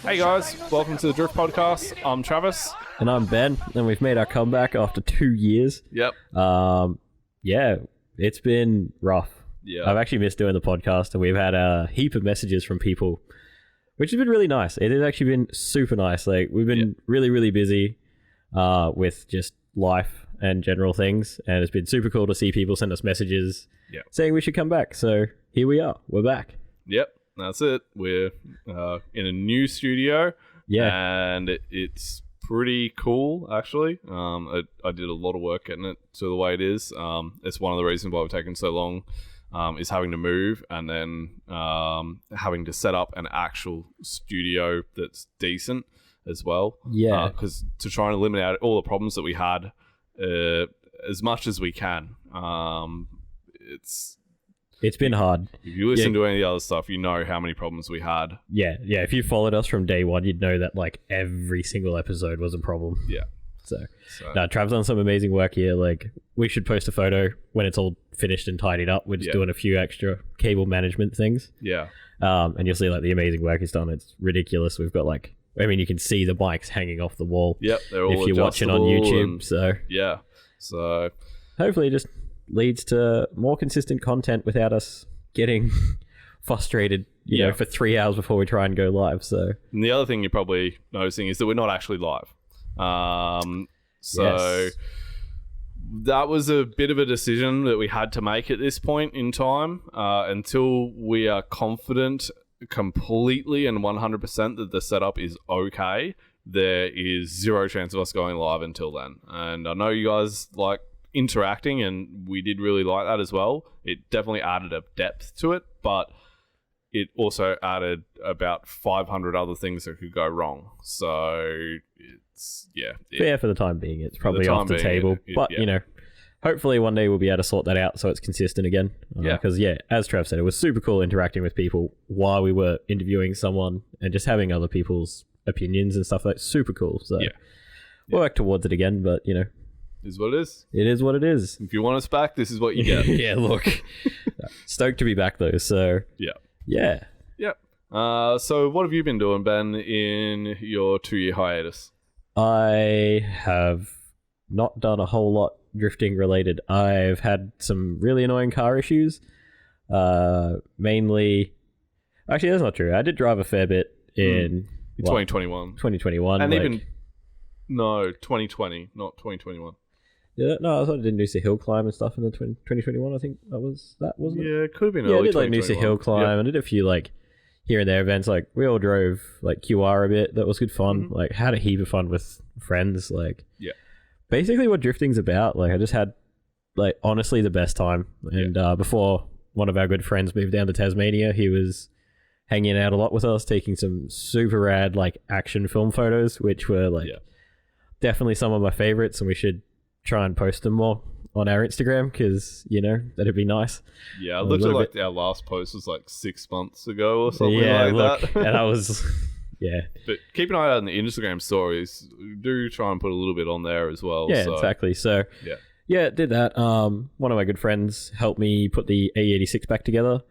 Hey guys, welcome to the Drift Podcast. I'm Travis. And I'm Ben, and we've made our comeback after 2 years. Yep. Yeah, it's been rough. Yeah. I've actually missed doing the podcast, and we've had a heap of messages from people, which has been really nice. It has actually been super nice. Like, we've been really, really busy with just life and general things, and it's been super cool to see people send us messages saying we should come back. So here we are. We're back. Yep, that's it. We're in a new studio. Yeah. And it's pretty cool, actually. I did a lot of work getting it to the way it is. It's one of the reasons why we've taken so long, is having to move and then having to set up an actual studio that's decent as well. Yeah. Because to try and eliminate all the problems that we had as much as we can, it's been hard. If you listen to any of the other stuff, you know how many problems we had. Yeah. If you followed us from day one, you'd know that like every single episode was a problem. Yeah. So Trav's done some amazing work here. Like, we should post a photo when it's all finished and tidied up. We're just doing a few extra cable management things. Yeah. And you'll see like the amazing work he's done. It's ridiculous. We've got like, I mean, you can see the mics hanging off the wall. Yep, they're all if you're watching on YouTube. So hopefully it just leads to more consistent content without us getting frustrated, you know, for 3 hours before we try and go live. So, and the other thing you're probably noticing is that we're not actually live. That was a bit of a decision that we had to make at this point in time, until we are confident completely and 100% that the setup is okay. There is zero chance of us going live until then. And I know you guys like interacting, and we did really like that as well. It definitely added a depth to it, but it also added about 500 other things that could go wrong. So it's for the time being, it's probably off the table. But you know, hopefully one day we'll be able to sort that out so it's consistent again. Because as Trav said, it was super cool interacting with people while we were interviewing someone and just having other people's opinions and stuff. Like, super cool. So we'll work towards it again, but you know, is what it is. It is what it is. If you want us back, this is what you get. Yeah, look. Stoked to be back though. So yeah. So what have you been doing, Ben, in your 2-year hiatus? I have not done a whole lot drifting related. I've had some really annoying car issues. Mainly, actually, that's not true. I did drive a fair bit in 2021. 2021. And like, even 2020, not 2021. Yeah, no, I thought I did Noosa Hill climb and stuff in the 2021. I think that wasn't it? Yeah, it could have been early. Yeah, I did like Noosa Hill climb. I did a few like here and there events. Like, we all drove like QR a bit. That was good fun. Like, had a heap of fun with friends. Like, basically what drifting's about. Like, I just had like honestly the best time. And before one of our good friends moved down to Tasmania, he was hanging out a lot with us, taking some super rad like action film photos, which were like definitely some of my favorites, and we should try and post them more on our Instagram, because you know, that'd be nice. I looked at like our last post was like 6 months ago or something that. And I was but keep an eye out on the Instagram stories. Do try and put a little bit on there as well. Exactly. So did that. One of my good friends helped me put the A86 back together.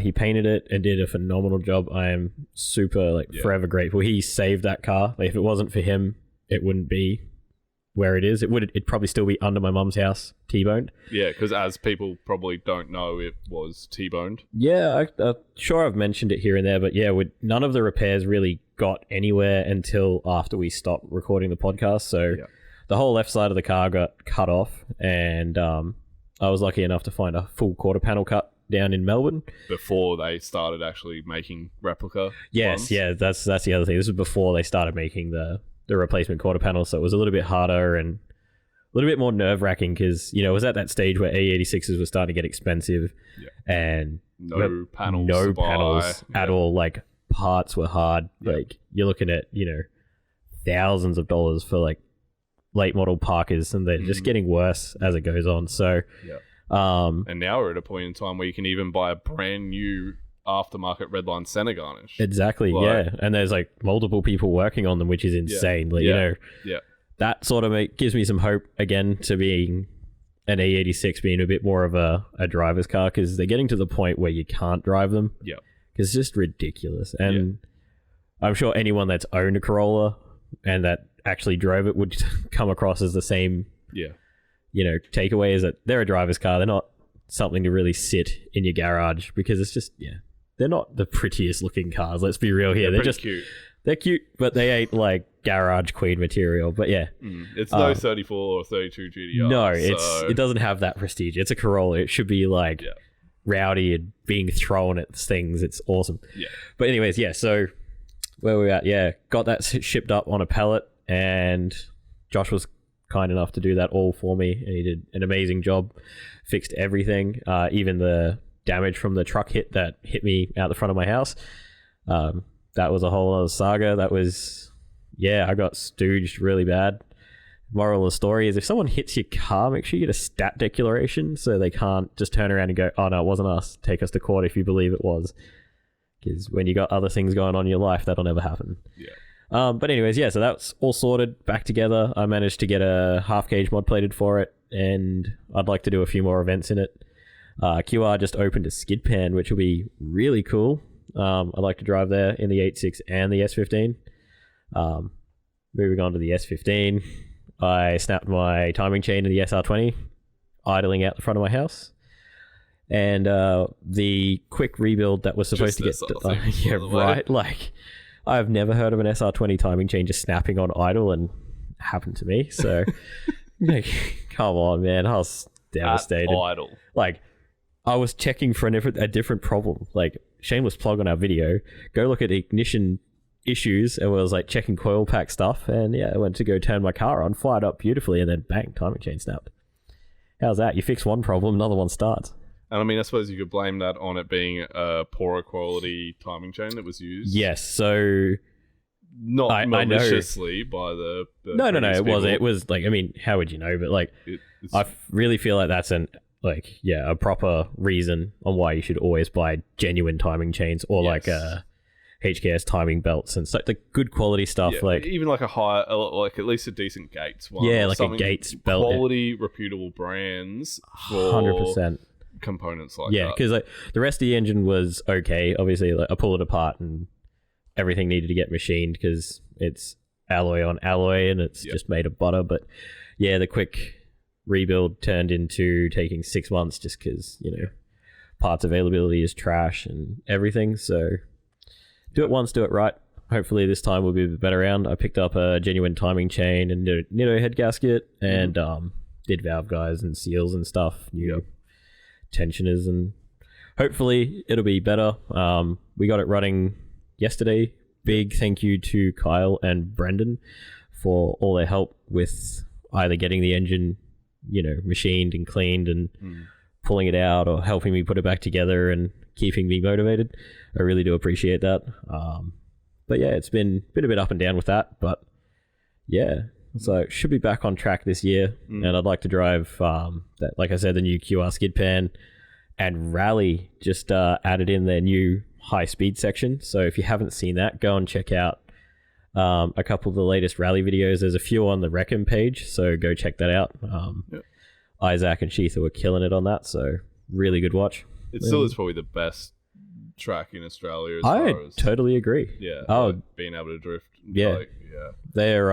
He painted it and did a phenomenal job. I am super forever grateful. He saved that car. Like, if it wasn't for him, it wouldn't be where it is. It'd probably still be under my mum's house, T-boned. Yeah, because as people probably don't know, it was T-boned. Yeah, I'm sure I've mentioned it here and there, but none of the repairs really got anywhere until after we stopped recording the podcast. So the whole left side of the car got cut off, and I was lucky enough to find a full quarter panel cut down in Melbourne before they started actually making replica ones. That's the other thing. This was before they started making the replacement quarter panel, so it was a little bit harder and a little bit more nerve-wracking, because you know, it was at that stage where A86s were starting to get expensive, and no panels at all. Like, parts were hard. Like, you're looking at, you know, thousands of dollars for like late model Parkers, and they're just getting worse as it goes on. So and now we're at a point in time where you can even buy a brand new aftermarket redline center garnish. Exactly. And there's like multiple people working on them, which is insane. Like, you know, that sort of gives me some hope again to being an A86 being a bit more of a driver's car, because they're getting to the point where you can't drive them. Yeah. it's just ridiculous. And I'm sure anyone that's owned a Corolla and that actually drove it would come across as the same, takeaway, is that they're a driver's car. They're not something to really sit in your garage, because it's just, they're not the prettiest looking cars. Let's be real here. They're just cute. They're cute, but they ain't like garage queen material. But it's no 34 or 32 GTR. No, it doesn't have that prestige. It's a Corolla. It should be like rowdy and being thrown at things. It's awesome. Yeah. But anyways, so where we at? Yeah, got that shipped up on a pallet, and Josh was kind enough to do that all for me, and he did an amazing job. Fixed everything, even the damage from the truck hit that hit me out the front of my house. That was a whole other saga. That was, I got stooged really bad. Moral of the story is, if someone hits your car, make sure you get a stat declaration so they can't just turn around and go, oh no, it wasn't us. Take us to court if you believe it was. Because when you got other things going on in your life, that'll never happen. Yeah. But anyways, so that's all sorted, back together. I managed to get a half cage mod plated for it, and I'd like to do a few more events in it. QR just opened a skid pan, which will be really cool. I'd like to drive there in the 8.6 and the S15. Moving on to the S15, I snapped my timing chain in the SR20, idling out the front of my house. And the quick rebuild that was supposed to get... right. Like, I've never heard of an SR20 timing chain just snapping on idle, and happened to me. So, come on, man. I was devastated. At idle. Like, I was checking for a different problem. Like, shameless plug on our video. Go look at ignition issues, and was like checking coil pack stuff, and I went to go turn my car on, fired up beautifully, and then bang, timing chain snapped. How's that? You fix one problem, another one starts. And I mean, I suppose you could blame that on it being a poorer quality timing chain that was used. Yes, so not maliciously by the no, it wasn't. It was like, I mean, how would you know? But like, I really feel like that's a proper reason on why you should always buy genuine timing chains, or like HKS timing belts and stuff, like good quality stuff. Like even like a high, like at least a decent Gates one. Yeah, like a Gates belt. Quality, reputable brands for 100% components like that. Yeah, because like the rest of the engine was okay. Obviously, like, I pulled it apart and everything needed to get machined because it's alloy on alloy and it's just made of butter. But yeah, the quick rebuild turned into taking 6 months just because, parts availability is trash and everything. So do it once, do it right. Hopefully this time will be a better round. I picked up a genuine timing chain and a Nitto head gasket and did valve guides and seals and stuff, new tensioners, and hopefully it'll be better. We got it running yesterday. Big thank you to Kyle and Brendan for all their help with either getting the engine, machined and cleaned and pulling it out, or helping me put it back together and keeping me motivated. I really do appreciate that. But yeah, it's been a bit up and down with that, but so should be back on track this year. And I'd like to drive that, like I said, the new QR skid pan, and Rally just added in their new high speed section. So if you haven't seen that, go and check out a couple of the latest Rally videos. There's a few on the Recon page, so go check that out. Isaac and Sheetha were killing it on that, so really good watch. It still is probably the best track in Australia as I far as... totally agree. Yeah. Oh, being able to drift. Yeah. They're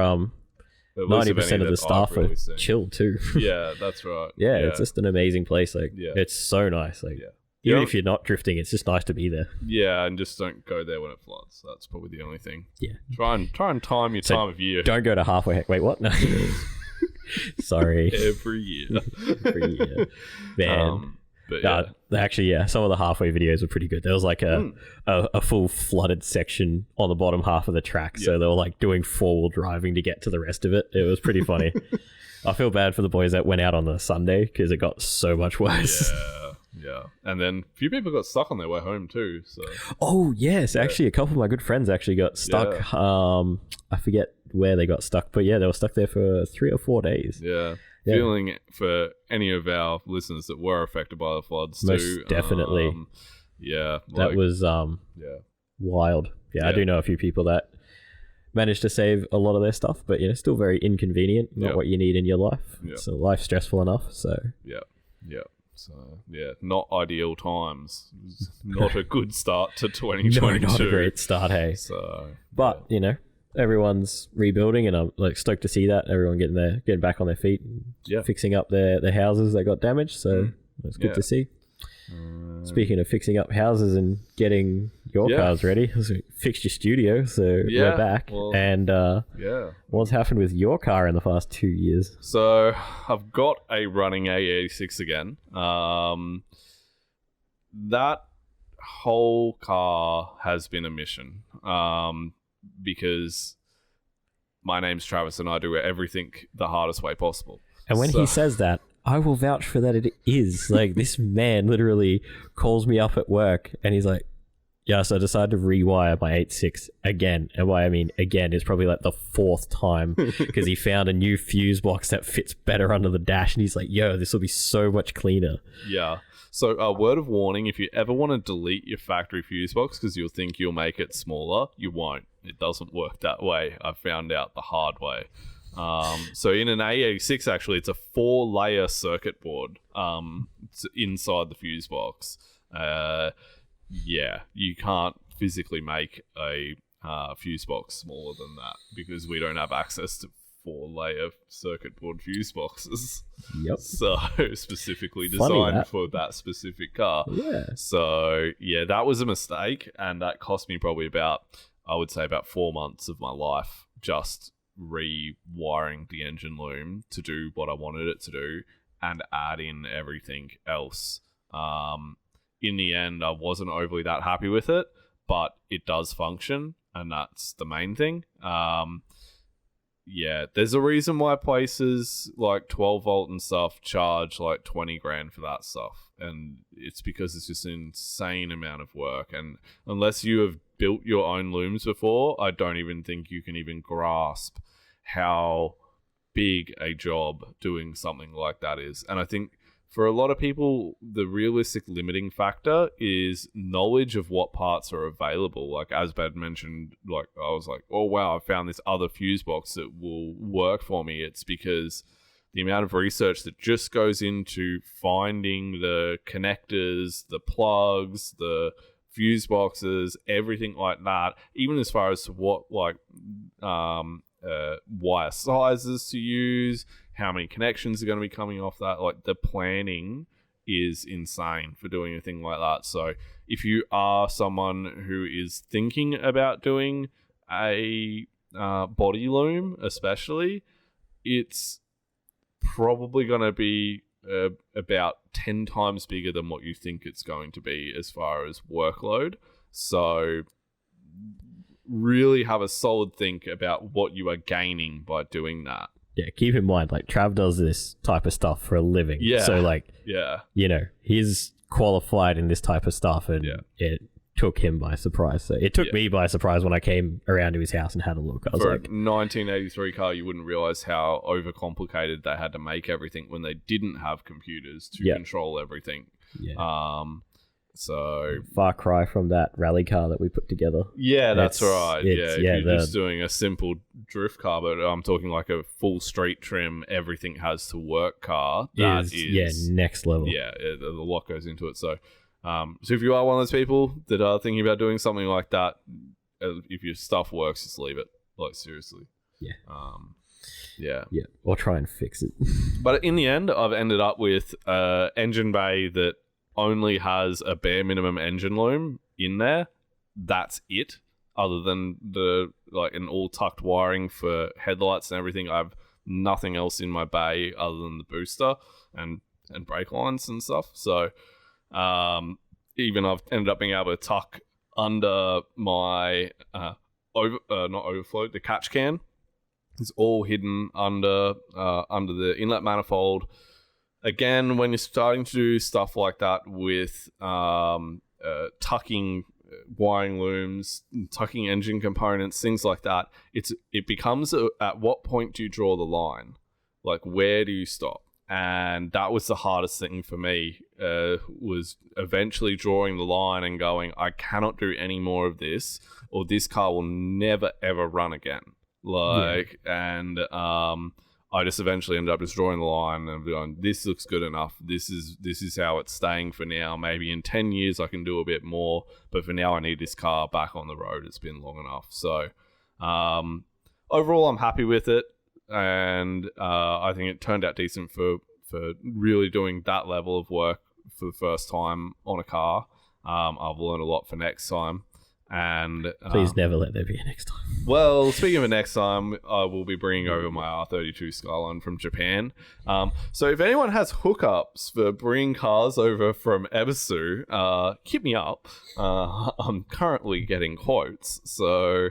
90% of the staff are chill too. Yeah, that's right. Yeah, it's just an amazing place. Like, it's so nice. Like, even if you're not drifting, it's just nice to be there. Yeah, and just don't go there when it floods. That's probably the only thing. Yeah. Try and time your time of year. Don't go to halfway. Wait, what? No. Sorry. Every year. Every year. Man. But actually, some of the halfway videos were pretty good. There was like a full flooded section on the bottom half of the track. So they were like doing 4-wheel driving to get to the rest of it. It was pretty funny. I feel bad for the boys that went out on the Sunday because it got so much worse. Yeah. And then a few people got stuck on their way home too. So. Oh, yes. Actually, a couple of my good friends actually got stuck. Yeah. I forget where they got stuck. But yeah, they were stuck there for 3 or 4 days. Yeah. Feeling for any of our listeners that were affected by the floods most too. Definitely. That was wild. I do know a few people that managed to save a lot of their stuff, but still very inconvenient. Not what you need in your life. So life's stressful enough. So So, yeah, not ideal times. Not a good start to 2022. No, not a great start, hey. So, but, you know, everyone's rebuilding, and I'm like stoked to see that. Everyone getting back on their feet, and fixing up their houses that got damaged. So it's good to see. Speaking of fixing up houses and getting your cars ready, so fixed your studio, so we're back. Well, and what's happened with your car in the past 2 years? So I've got a running A86 again. That whole car has been a mission, because my name's Travis and I do everything the hardest way possible. And when he says that, I will vouch for that. It is like, this man literally calls me up at work and he's like, yeah, so I decided to rewire my 86 again. And by I mean again, it's probably like the fourth time, because he found a new fuse box that fits better under the dash. And he's like, yo, this will be so much cleaner. Yeah. So a word of warning, if you ever want to delete your factory fuse box because you'll think you'll make it smaller, you won't. It doesn't work that way. I found out the hard way. So in an A86, actually, it's a 4-layer circuit board inside the fuse box. You can't physically make a fuse box smaller than that because we don't have access to 4-layer circuit board fuse boxes. Yep. So specifically designed for that specific car. Yeah. So yeah, that was a mistake, and that cost me probably about 4 months of my life just rewiring the engine loom to do what I wanted it to do and add in everything else. In the end, I wasn't overly that happy with it, but it does function, and that's the main thing. There's a reason why places like 12 volt and stuff charge like 20 grand for that stuff, and it's because it's just an insane amount of work, and unless you have built your own looms before, I don't even think you can even grasp how big a job doing something like that is. And I think for a lot of people, the realistic limiting factor is knowledge of what parts are available. Like Asbad mentioned, like I was like, oh wow, I found this other fuse box that will work for me. It's because the amount of research that just goes into finding the connectors, the plugs, the fuse boxes, everything like that, even as far as what wire sizes to use, how many connections are going to be coming off that. Like, the planning is insane for doing a thing like that. So if you are someone who is thinking about doing a body loom especially, it's probably going to be about 10 times bigger than what you think it's going to be as far as workload. So really have a solid think about what you are gaining by doing that. Yeah, keep in mind, like, Trav does this type of stuff for a living. Yeah. So, like, yeah, you know, he's qualified in this type of stuff, and it took him by surprise. So it took me by surprise when I came around to his house and had a look. I was for like, a 1983 car, you wouldn't realize how overcomplicated they had to make everything when they didn't have computers to control everything. Yeah. So far cry from that rally car that we put together. Yeah, that's right. Yeah, you're just doing a simple drift car, but I'm talking like a full street trim, everything has to work car. That is next level. Yeah, a lot goes into it. So, so if you are one of those people that are thinking about doing something like that, if your stuff works, just leave it. Like, seriously. Yeah. Yeah. Or try and fix it. But in the end, I've ended up with engine bay that only has a bare minimum engine loom in there. That's it. Other than an all tucked wiring for headlights and everything, I have nothing else in my bay other than the booster and brake lines and stuff. So even I've ended up being able to tuck under my the catch can. It's all hidden under the inlet manifold. Again, when you're starting to do stuff like that with tucking wiring looms, tucking engine components, things like that, it becomes at what point do you draw the line? Like, where do you stop? And that was the hardest thing for me, was eventually drawing the line and going, I cannot do any more of this, or this car will never ever run again. And I just eventually ended up just drawing the line and going, this looks good enough. This is how it's staying for now. Maybe in 10 years I can do a bit more, but for now I need this car back on the road. It's been long enough. So overall, I'm happy with it, and I think it turned out decent for really doing that level of work for the first time on a car. I've learned a lot for next time. And please never let there be a next time. Well, speaking of next time, I will be bringing over my R32 Skyline from Japan. So if anyone has hookups for bringing cars over from Ebisu, hit me up. I'm currently getting quotes. So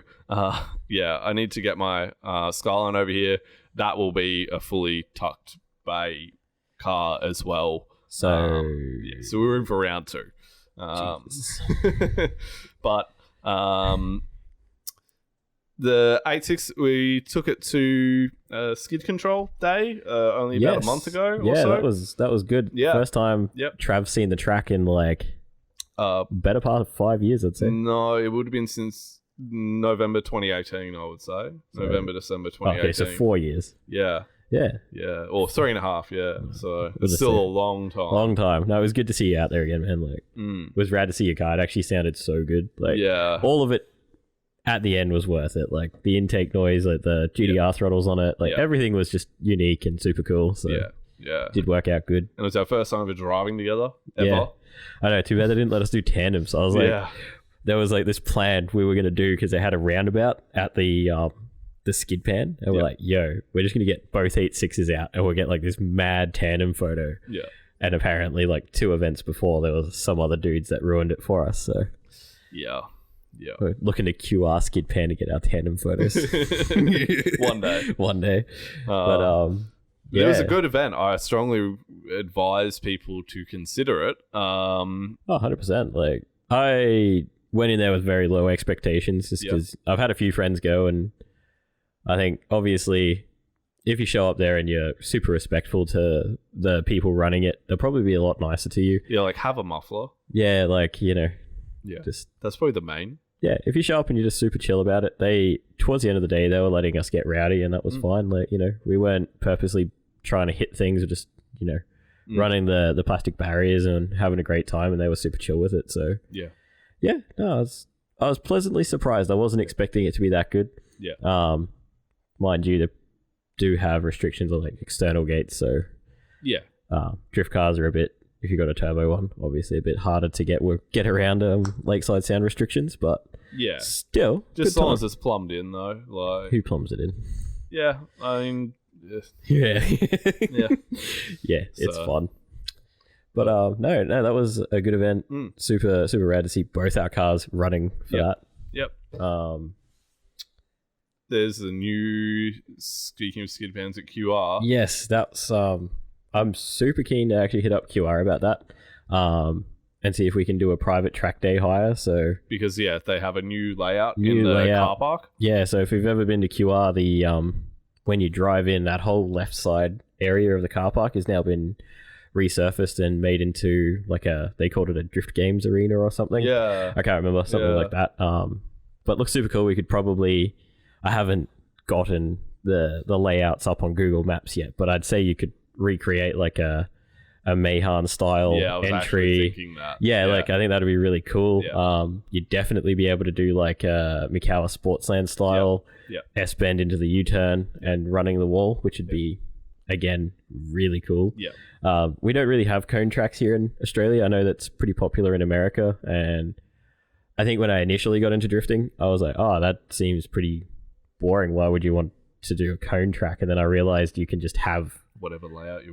yeah, I need to get my Skyline over here. That will be a fully tucked bay car as well. So yeah, so we're in for round 2. But the 8.6, we took it to skid control day only about a month ago or so. that was good. Yeah. First time Trav's seen the track in like better part of 5 years, I'd say. No, it would have been since November 2018, I would say. November, December 2018. Okay, so 4 years. Yeah. Yeah. Yeah. Or 3.5, yeah. So it's still a long time. Long time. No, it was good to see you out there again, man. Like, it was rad to see your car. It actually sounded so good. Like, yeah. All of it at the end was worth it. Like, the intake noise, like the GDR throttles on it, like everything was just unique and super cool. So yeah. Did work out good. And it was our first time ever driving together, ever. Yeah. I know, too bad they didn't let us do tandem. So I was like, there was like this plan we were going to do because they had a roundabout at the skid pan, and we're like, yo, we're just gonna get both 8.6s out and we'll get like this mad tandem photo. Yeah. And apparently like 2 events before there was some other dudes that ruined it for us, so yeah we're looking to QR skid pan to get our tandem photos. one day. But it was a good event. I strongly advise people to consider it. 100%. Like, I went in there with very low expectations just because I've had a few friends go, and I think, obviously, if you show up there and you're super respectful to the people running it, they'll probably be a lot nicer to you. Yeah, like, have a muffler. Yeah, like, you know. Yeah, that's probably the main. Yeah, if you show up and you're just super chill about it, towards the end of the day, they were letting us get rowdy, and that was fine. Like, you know, we weren't purposely trying to hit things, or just, you know, running the plastic barriers and having a great time, and they were super chill with it. So, yeah, no, I was pleasantly surprised. I wasn't expecting it to be that good. Yeah. Mind you, they do have restrictions on like external gates, so drift cars are a bit, if you got a turbo one, obviously a bit harder to get around lakeside sound restrictions, but still, just as long as it's plumbed in though. Like, who plumbs it in? Yeah, I mean, yeah, it's fun. But no, that was a good event. Super rad to see both our cars running for that. Yep. There's the new, speaking of skid pans, at QR. Yes, that's I'm super keen to actually hit up QR about that, and see if we can do a private track day hire. So because they have a new layout in the car park. Yeah, so if you've ever been to QR, the when you drive in, that whole left side area of the car park has now been resurfaced and made into like they called it a drift games arena or something. Yeah, I can't remember, something like that. But looks super cool. We could probably, I haven't gotten the layouts up on Google Maps yet, but I'd say you could recreate like a Mayhan style entry. Like I think that'd be really cool. You'd definitely be able to do like a Mikawa Sportsland style S-bend into the U-turn and running the wall, which would be, again, really cool. We don't really have cone tracks here in Australia. I know that's pretty popular in America, and I think when I initially got into drifting, I was like, oh, that seems pretty boring. Why would you want to do a cone track? And then I realized you can just have whatever layout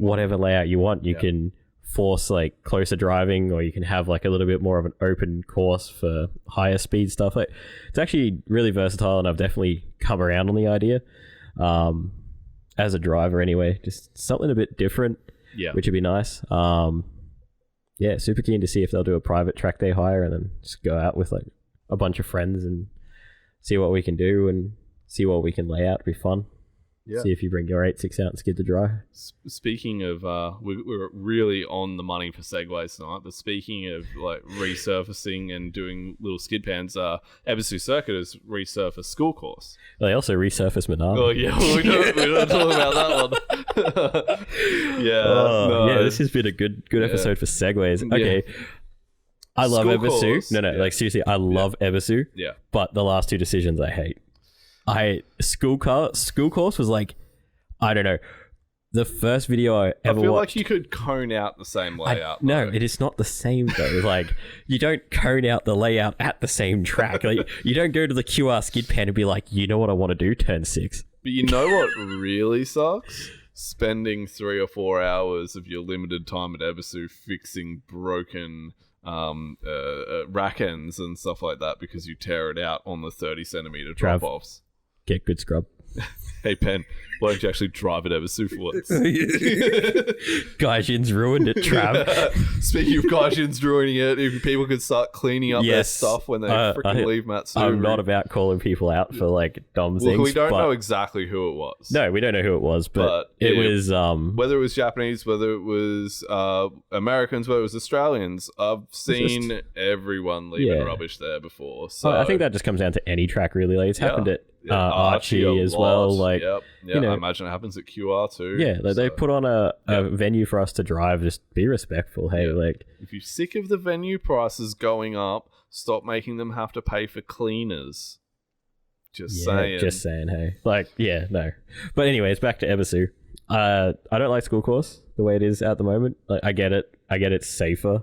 you want. You can force like closer driving, or you can have like a little bit more of an open course for higher speed stuff. Like, it's actually really versatile, and I've definitely come around on the idea. As a driver anyway, just something a bit different, which would be nice. Super keen to see if they'll do a private track day hire and then just go out with like a bunch of friends and see what we can do and see what we can lay out. It'd be fun. Yeah. See if you bring your 8.6 ounce skid to dry. Speaking of, we're really on the money for segues tonight, but speaking of like resurfacing and doing little skid pans, Ebisu Circuit has resurfaced school course. They also resurfaced Manala. Oh yeah, we don't talk about that one. Yeah, this has been a good episode for segues. Okay. I love Ebisu. No, like seriously, I love Ebisu. Yeah. But the last two decisions I hate. School course was like, I don't know. The first video I ever feel watched, like you could cone out the same layout. No, it is not the same though. Like, you don't cone out the layout at the same track. Like, you don't go to the QR skid pan and be like, you know what I want to do, turn 6. But you know what really sucks? Spending 3 or 4 hours of your limited time at Ebisu fixing broken rack ends and stuff like that because you tear it out on the 30-centimeter drop-offs. Get good scrub. Hey, Pen, why don't you actually drive it Ebisu for once? Gaijin's ruined it, Trav. Speaking of Gaijin's ruining it, if people could start cleaning up their stuff when they freaking leave Matsuri. I'm not about calling people out for like dumb things. We don't know exactly who it was. No, we don't know who it was, but it was... whether it was Japanese, whether it was Americans, whether it was Australians, I've seen everyone leaving rubbish there before. So I think that just comes down to any track, really. Like, it's happened at Archie as well. Like, you know, I imagine it happens at QR too. Yeah, like they put on a venue for us to drive. Just be respectful. Hey, like, if you're sick of the venue prices going up, stop making them have to pay for cleaners. Just saying. Hey, like, no. But anyways, back to Ebisu. I don't like school course the way it is at the moment. Like, I get it. It's safer,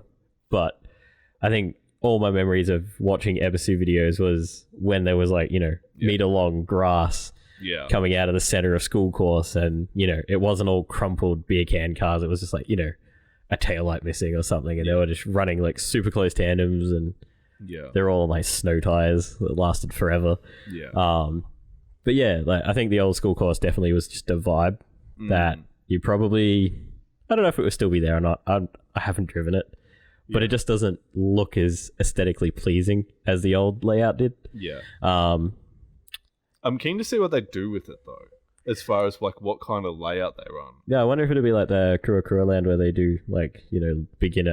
but I think all my memories of watching Ebisu videos was when there was like, meter long grass coming out of the center of school course, and it wasn't all crumpled beer can cars. It was just like, a taillight missing or something, and they were just running like super close tandems, and they're all on like snow tires that lasted forever. But like, I think the old school course definitely was just a vibe that you probably, I don't know if it would still be there or not. I haven't driven it. But it just doesn't look as aesthetically pleasing as the old layout did. I'm keen to see what they do with it though, as far as like what kind of layout they run. Yeah, I wonder if it'll be like the Kura land where they do like,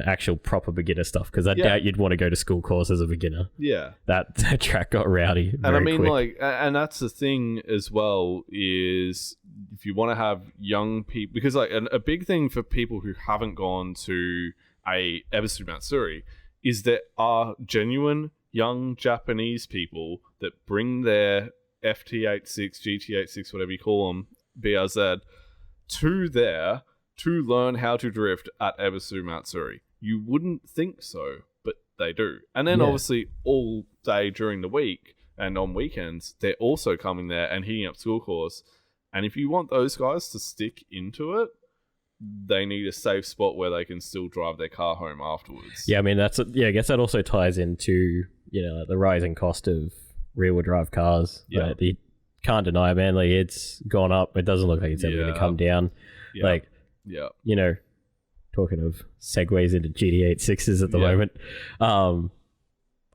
actual proper beginner stuff, because I doubt you'd want to go to school course as a beginner. Yeah. That track got rowdy very And I mean quick. like, and that's the thing as well, is if you want to have young people, because like a big thing for people who haven't gone to a Ebisu Matsuri is there are genuine young Japanese people that bring their FT86, GT86, whatever you call them, BRZ, to there to learn how to drift at Ebisu Matsuri. You wouldn't think so, but they do. And then obviously all day during the week and on weekends, they're also coming there and hitting up school course. And if you want those guys to stick into it, they need a safe spot where they can still drive their car home afterwards. Yeah, I mean, I guess that also ties into, the rising cost of rear-wheel drive cars. Yeah. You can't deny, man, like, it's gone up. It doesn't look like it's ever going to come down. Yeah. Like, talking of segues into GT86s at the moment,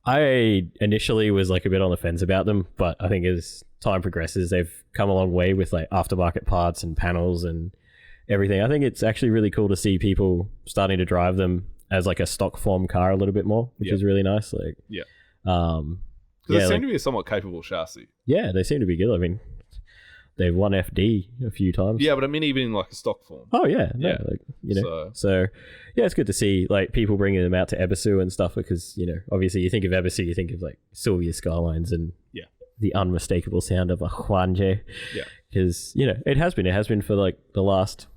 I initially was like a bit on the fence about them, but I think as time progresses, they've come a long way with like aftermarket parts and panels and everything. I think it's actually really cool to see people starting to drive them as like a stock form car a little bit more, which is really nice. Like, because they seem to be a somewhat capable chassis. Yeah, they seem to be good. I mean, they've won FD a few times. Yeah, but I mean, even in like a stock form. Oh yeah, like, So yeah, it's good to see like people bringing them out to Ebisu and stuff, because obviously you think of Ebisu, you think of like Sylvia Skylines and the unmistakable sound of a Huanje. Yeah, because it has been for like the last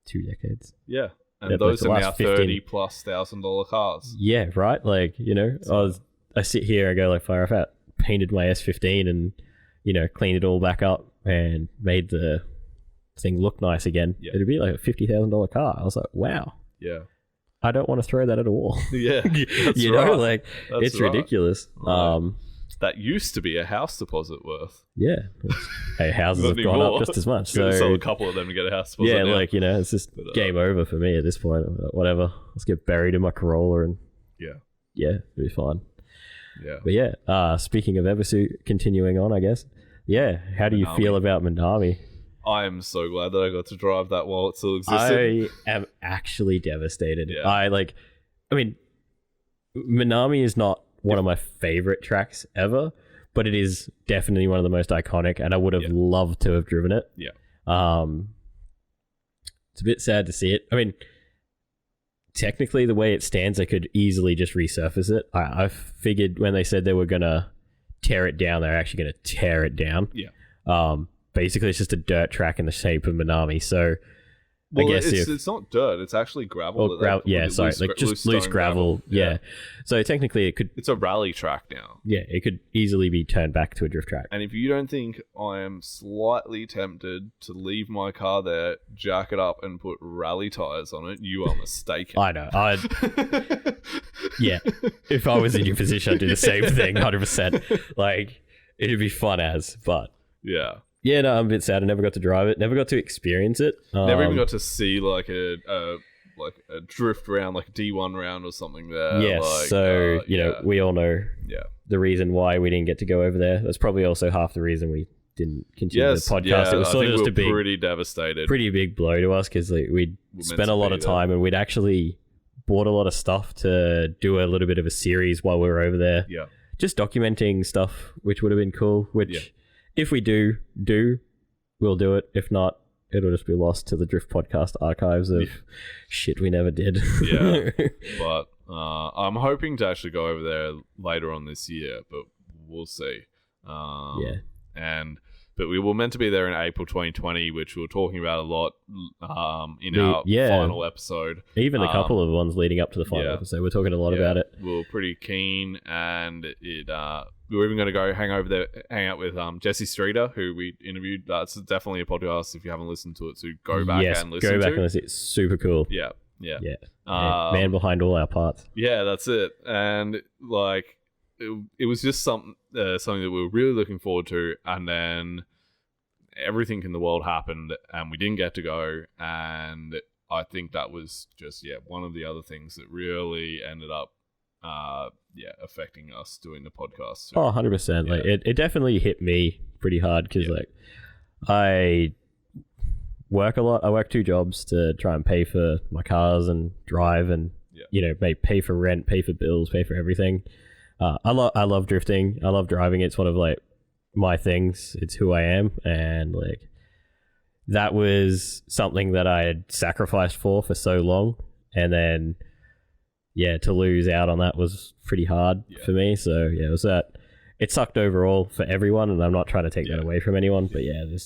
2 decades. Yeah. And those are now $30,000+ cars. Yeah, right. Like, I sit here and go like, fire, if I painted my S15 and, cleaned it all back up and made the thing look nice again, it'd be like a $50,000 car. I was like, wow. Yeah. I don't want to throw that at a wall. Yeah. Like, it's ridiculous. Right. That used to be a house deposit worth. Yeah. Hey, houses have gone up just as much. So sold a couple of them to get a house deposit. Yeah, like, it's just game over for me at this point. Whatever. Let's get buried in my Corolla and it'll be fine. Yeah. But speaking of Ebisu, continuing on, I guess, Yeah. How do you Minami. feel about Minami? I am so glad that I got to drive that while it still existed. I am actually devastated. Yeah. I mean, Minami is not one of my favorite tracks ever, but it is definitely one of the most iconic, and I would have loved to have driven it. Yeah. It's a bit sad to see it. I mean, technically, the way it stands, I could easily just resurface it. I figured when they said they were gonna tear it down, they're actually gonna tear it down. Yeah. Basically, it's just a dirt track in the shape of Minami. So, Well, I guess it's not dirt. It's actually gravel. Loose gravel. Yeah. So technically, It's a rally track now. Yeah, it could easily be turned back to a drift track. And if you don't think I am slightly tempted to leave my car there, jack it up, and put rally tires on it, you are mistaken. I know. Yeah. If I was in your position, I'd do the same thing, 100%. Like, it'd be fun as, but yeah. Yeah, no, I'm a bit sad. I never got to drive it. Never got to experience it. Never even got to see like a drift round, like a D1 round or something there. Yes, we all know Yeah. the reason why we didn't get to go over there. That's probably also half the reason we didn't continue the podcast. Yeah, it was sort of just pretty devastated. Pretty big blow to us because we'd spent a lot of time and we'd actually bought a lot of stuff to do a little bit of a series while we were over there. Yeah. Just documenting stuff, which would have been cool, which... If we do, we'll do it. If not, it'll just be lost to the Drift Podcast archives of shit we never did. Yeah. But I'm hoping to actually go over there later on this year, but we'll see. But we were meant to be there in April 2020, which we were talking about a lot in our final episode. Even a couple of ones leading up to the final episode. We're talking a lot about it. We were pretty keen, and we were even going to go hang out with Jesse Streeter, who we interviewed. That's definitely a podcast. If you haven't listened to it, so go back and listen to it. Go back and listen. It's super cool. Yeah. Man behind all our parts. Yeah, that's it. And like, it was just something that we were really looking forward to, and then everything in the world happened, and we didn't get to go. And I think that was just one of the other things that really ended up affecting us doing the podcast. Oh, 100%. Like it definitely hit me pretty hard because like I work a lot. I work 2 jobs to try and pay for my cars and drive and pay for rent, pay for bills, pay for everything. I love drifting. I love driving. It's one of like my things. It's who I am, and like that was something that I had sacrificed for so long, and then to lose out on that was pretty hard for me. So it was that. It sucked overall for everyone, and I'm not trying to take that away from anyone, but it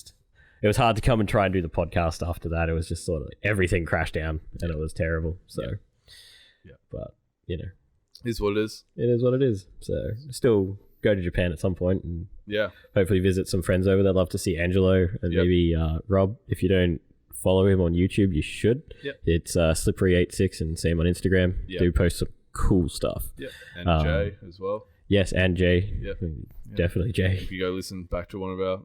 was hard to come and try and do the podcast after that. It was just sort of like everything crashed down, and it was terrible. So but is what it is. It is what it is. So still go to Japan at some point and hopefully visit some friends over there. Love to see Angelo and maybe Rob. If you don't follow him on YouTube, you should. It's Slippery86 and same on Instagram. Do post some cool stuff. And Jay as well. Yes, and Jay. Definitely Jay. If you go listen back to one of our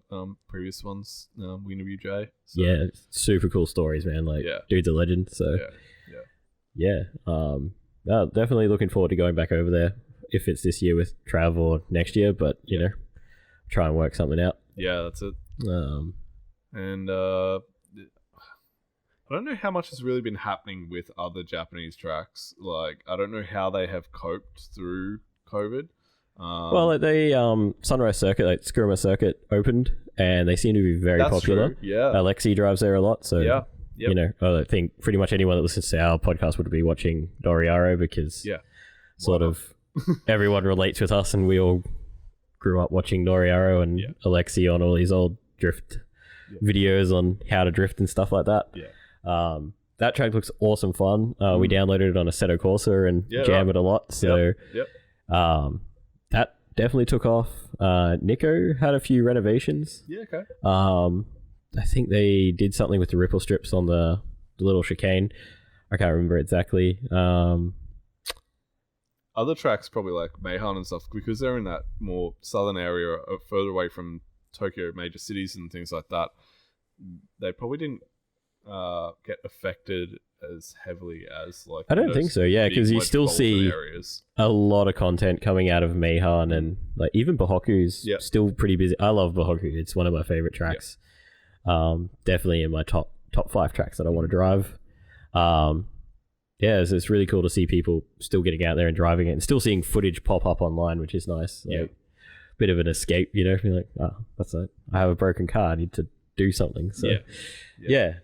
previous ones, we interviewed Jay. So. Yeah, super cool stories, man. Like, dude's a legend. So definitely looking forward to going back over there. If it's this year with Trav or next year, but try and work something out. Yeah, that's it. And I don't know how much has really been happening with other Japanese tracks. Like, I don't know how they have coped through COVID. Well, like they Sunrise Circuit, like Skirma Circuit opened, and they seem to be very popular. True. Yeah, Alexi drives there a lot, so Yep. I think pretty much anyone that listens to our podcast would be watching Doriaro because everyone relates with us, and we all grew up watching Doriaro and Alexi on all these old drift videos on how to drift and stuff like that. That track looks awesome fun. We downloaded it on Assetto Corsa and jam it a lot. So that definitely took off. Nico had a few renovations. I think they did something with the ripple strips on the little chicane. I can't remember exactly. Other tracks probably like Meihan and stuff, because they're in that more southern area, further away from Tokyo major cities and things like that. They probably didn't get affected as heavily as like. I don't think so. Yeah, because you still see areas. a lot of content coming out of Mayhan, and like even Bahoku's still pretty busy. I love Bahoku. It's one of my favorite tracks. Definitely in my top 5 tracks that I want to drive. It's really cool to see people still getting out there and driving it, and still seeing footage pop up online, which is nice. Like, bit of an escape, you know. Being like, oh, that's it. I have a broken car. I need to do something. So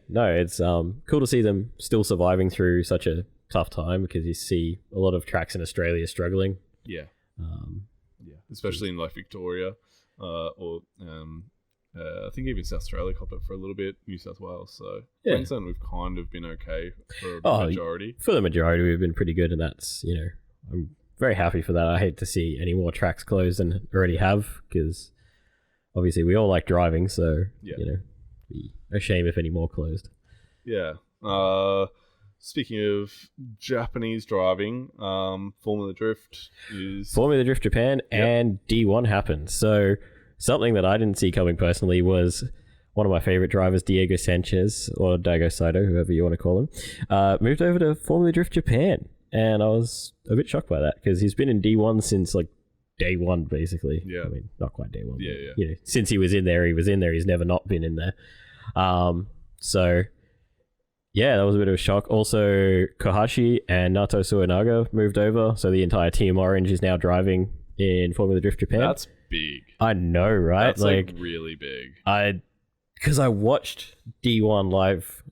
no, it's cool to see them still surviving through such a tough time, because you see a lot of tracks in Australia struggling. Especially in like Victoria, or I think even South Australia copped it for a little bit, New South Wales. So Queensland, we've kind of been okay for the majority. For the majority, we've been pretty good, and that's, you know, I'm very happy for that. I hate to see any more tracks closed than already have, because obviously we all like driving, so you know, be a shame if any more closed. Speaking of Japanese driving, Formula Drift Japan and D1 happened. So something that I didn't see coming personally was one of my favorite drivers, Diego Sanchez, or Daigo Saito, whoever you want to call him, moved over to Formula Drift Japan. And I was a bit shocked by that, because he's been in D1 since like day one, basically. I mean, not quite day one. But, you know, since he was in there, He's never not been in there. So yeah, that was a bit of a shock. Also, Kohashi and Nato Suenaga moved over, so the entire Team Orange is now driving in Formula Drift Japan. That's big. I know, right? That's like really big. Because I watched D1 live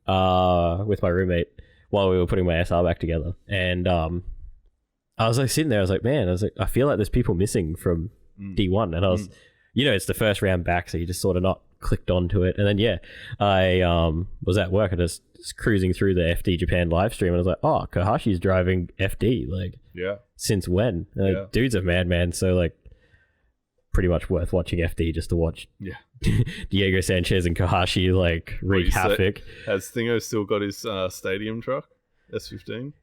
with my roommate while we were putting my SR back together, and I was like sitting there, I feel like there's people missing from D1, and I was, you know, it's the first round back, so you just sort of not clicked onto it. And then I was at work, and just cruising through the FD Japan live stream, and I was like, oh, Kohashi's driving FD, like, since when? Dude's a madman, so like pretty much worth watching FD just to watch Diego Sanchez and Kohashi like wreak havoc. Has Thingo still got his stadium truck S15?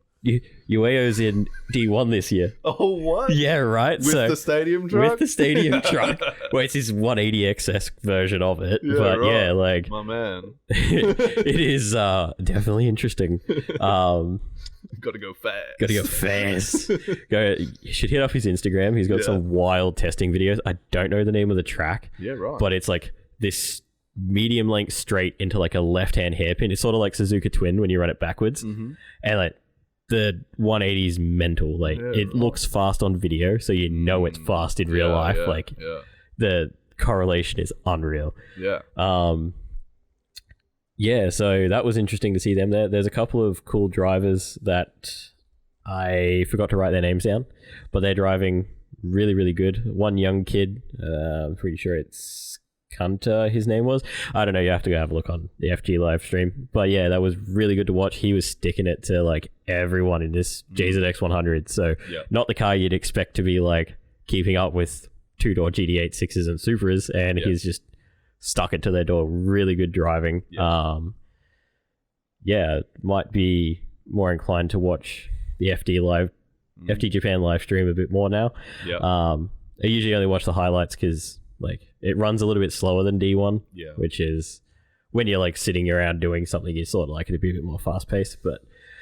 Ueo's in D1 this year. Oh, what? Yeah, right. With the stadium truck? With the stadium truck. Well, it's his 180XS version of it. Yeah, but right. Yeah, like... My man. It is definitely interesting. Gotta go fast. You should hit up his Instagram. He's got some wild testing videos. I don't know the name of the track. Yeah, right. But it's like this medium length straight into like a left-hand hairpin. It's sort of like Suzuka Twin when you run it backwards. And like... the 180 is mental. Like it looks fast on video, so you know it's fast in real life. The correlation is unreal. So that was interesting to see them there. There's a couple of cool drivers that I forgot to write their names down, but they're driving really, really good. One young kid, I'm pretty sure it's Hunter, his name was. I don't know, you have to go have a look on the FG live stream. But yeah, that was really good to watch. He was sticking it to like everyone in this JZX 100. So not the car you'd expect to be like keeping up with two-door GT8 6s and Supras, and he's just stuck it to their door. Really good driving. Might be more inclined to watch the FD Japan live stream a bit more now. I usually only watch the highlights because like it runs a little bit slower than D1, which is when you're like sitting around doing something, you sort of like it to be a bit more fast paced. But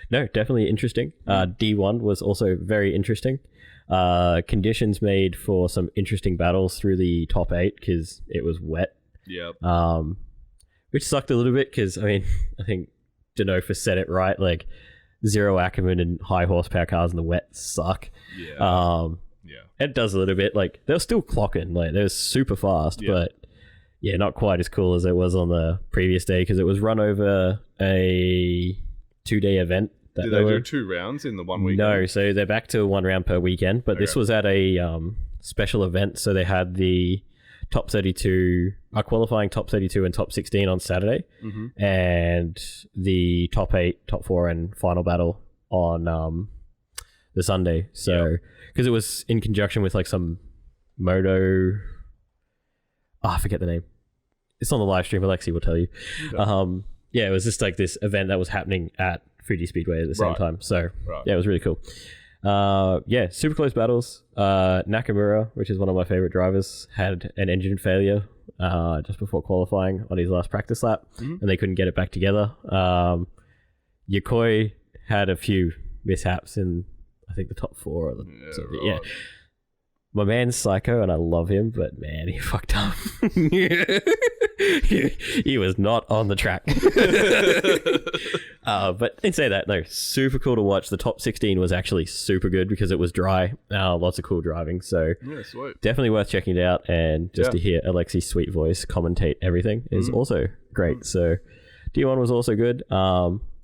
no, definitely interesting. D1 was also very interesting. Conditions made for some interesting battles through the top 8 because it was wet. Which sucked a little bit because I mean I think Denofa said it right. Like zero Ackerman and high horsepower cars in the wet suck. It does a little bit. Like they're still clocking. Like they're super fast, but not quite as cool as it was on the previous day because it was run over a 2-day event. Did they do 2 rounds in the 1 weekend? No, so they're back to 1 round per weekend. But this was at a special event, so they had the top 32, qualifying top 32 and top 16 on Saturday, and the top 8, top 4, and final battle on the Sunday. So because it was in conjunction with like some moto, I forget the name. It's on the live stream. Alexi will tell you. It was just like this event that was happening at Fuji Speedway at the same time. So it was really cool. Super close battles. Nakamura, which is one of my favorite drivers, had an engine failure just before qualifying on his last practice lap, and they couldn't get it back together. Yokoi had a few mishaps in, I think, the top 4. Or yeah. My man's psycho, and I love him, but man, he fucked up. he was not on the track. But in say that, no, super cool to watch. The top 16 was actually super good because it was dry. Lots of cool driving, so sweet. Definitely worth checking it out. And just to hear Alexi's sweet voice commentate everything is also great. So D1 was also good.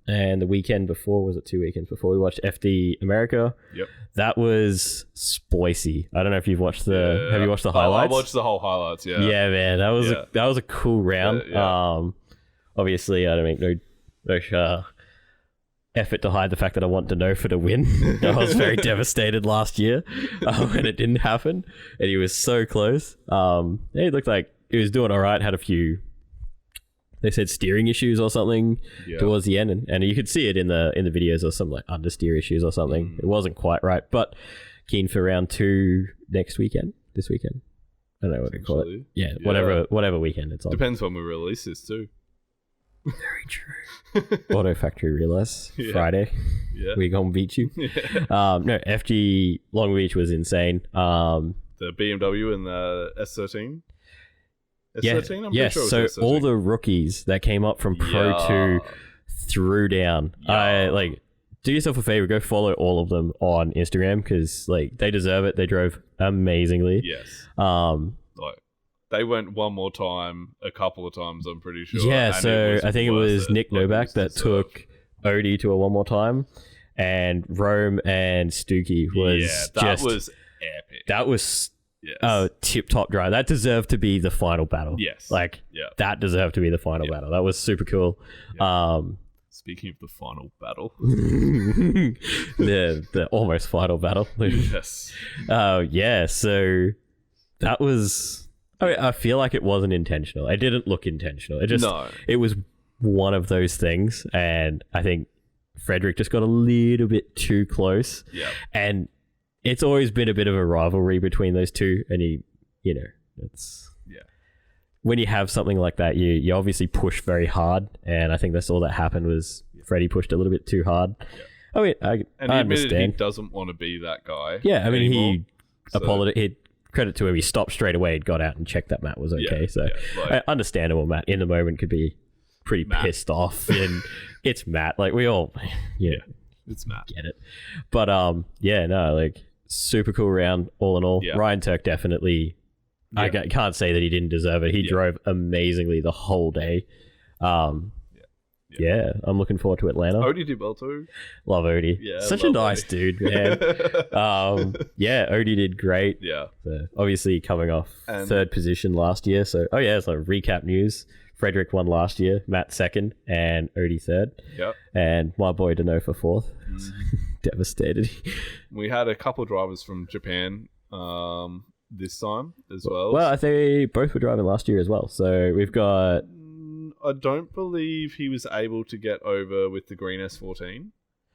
And the weekend before, was it 2 weekends before, we watched FD America. Yep. That was spicy. I don't know if you've watched have you watched the highlights? I watched the whole highlights, yeah. Yeah, man. That was a cool round. Obviously, I don't make no effort to hide the fact that I want Denofa to win. I was very devastated last year when it didn't happen. And he was so close. He looked like he was doing all right, had a few... They said steering issues or something towards the end, and you could see it in the videos, or some like understeer issues or something. It wasn't quite right, but keen for round 2 this weekend. I don't know what to call it. Yeah, whatever weekend it's on. Depends when we release this too. Very true. Auto Factory realize Friday. Yeah, we gonna beat you. No, FG Long Beach was insane. The BMW and the S13. S13? I'm yes, sure so S13. all the rookies that came up from Pro 2 threw down. Do yourself a favor, go follow all of them on Instagram, because like they deserve it. They drove amazingly. Yes. They went one more time, a couple of times, I'm pretty sure. Yeah, so I think it was Nick Novak that took Odie to a one more time, and Rome and Stuckey was that was epic. That was tip-top drive. That deserved to be the final battle. Yes. That deserved to be the final battle. That was super cool. Yeah. Speaking of the final battle. the almost final battle. Yes. So that was... I feel like it wasn't intentional. It didn't look intentional. It was one of those things, and I think Frederick just got a little bit too close. Yeah. And it's always been a bit of a rivalry between those two, and it's when you have something like that, you obviously push very hard, and I think that's all that happened was Freddie pushed a little bit too hard. Yeah. I he admitted he doesn't want to be that guy. Yeah, I mean he apologized. Credit to him, he stopped straight away and got out and checked that Matt was okay. Understandable. Matt in the moment could be pretty pissed off, and it's Matt. Like we all, it's Matt. Get it, but super cool round all in all. Ryan Turk definitely. I can't say that he didn't deserve it. He drove amazingly the whole day. I'm looking forward to Atlanta. Odie did well too. Love Odie. Yeah, such a nice dude, man. Odie did great. Yeah. So obviously coming off third position last year. So it's like recap news. Frederick won last year, Matt second, and Odie third. Yep. And my boy Denofa fourth. Devastated. We had a couple of drivers from Japan this time as well. Well, I think they both were driving last year as well. So we've got... I don't believe he was able to get over with the green S14.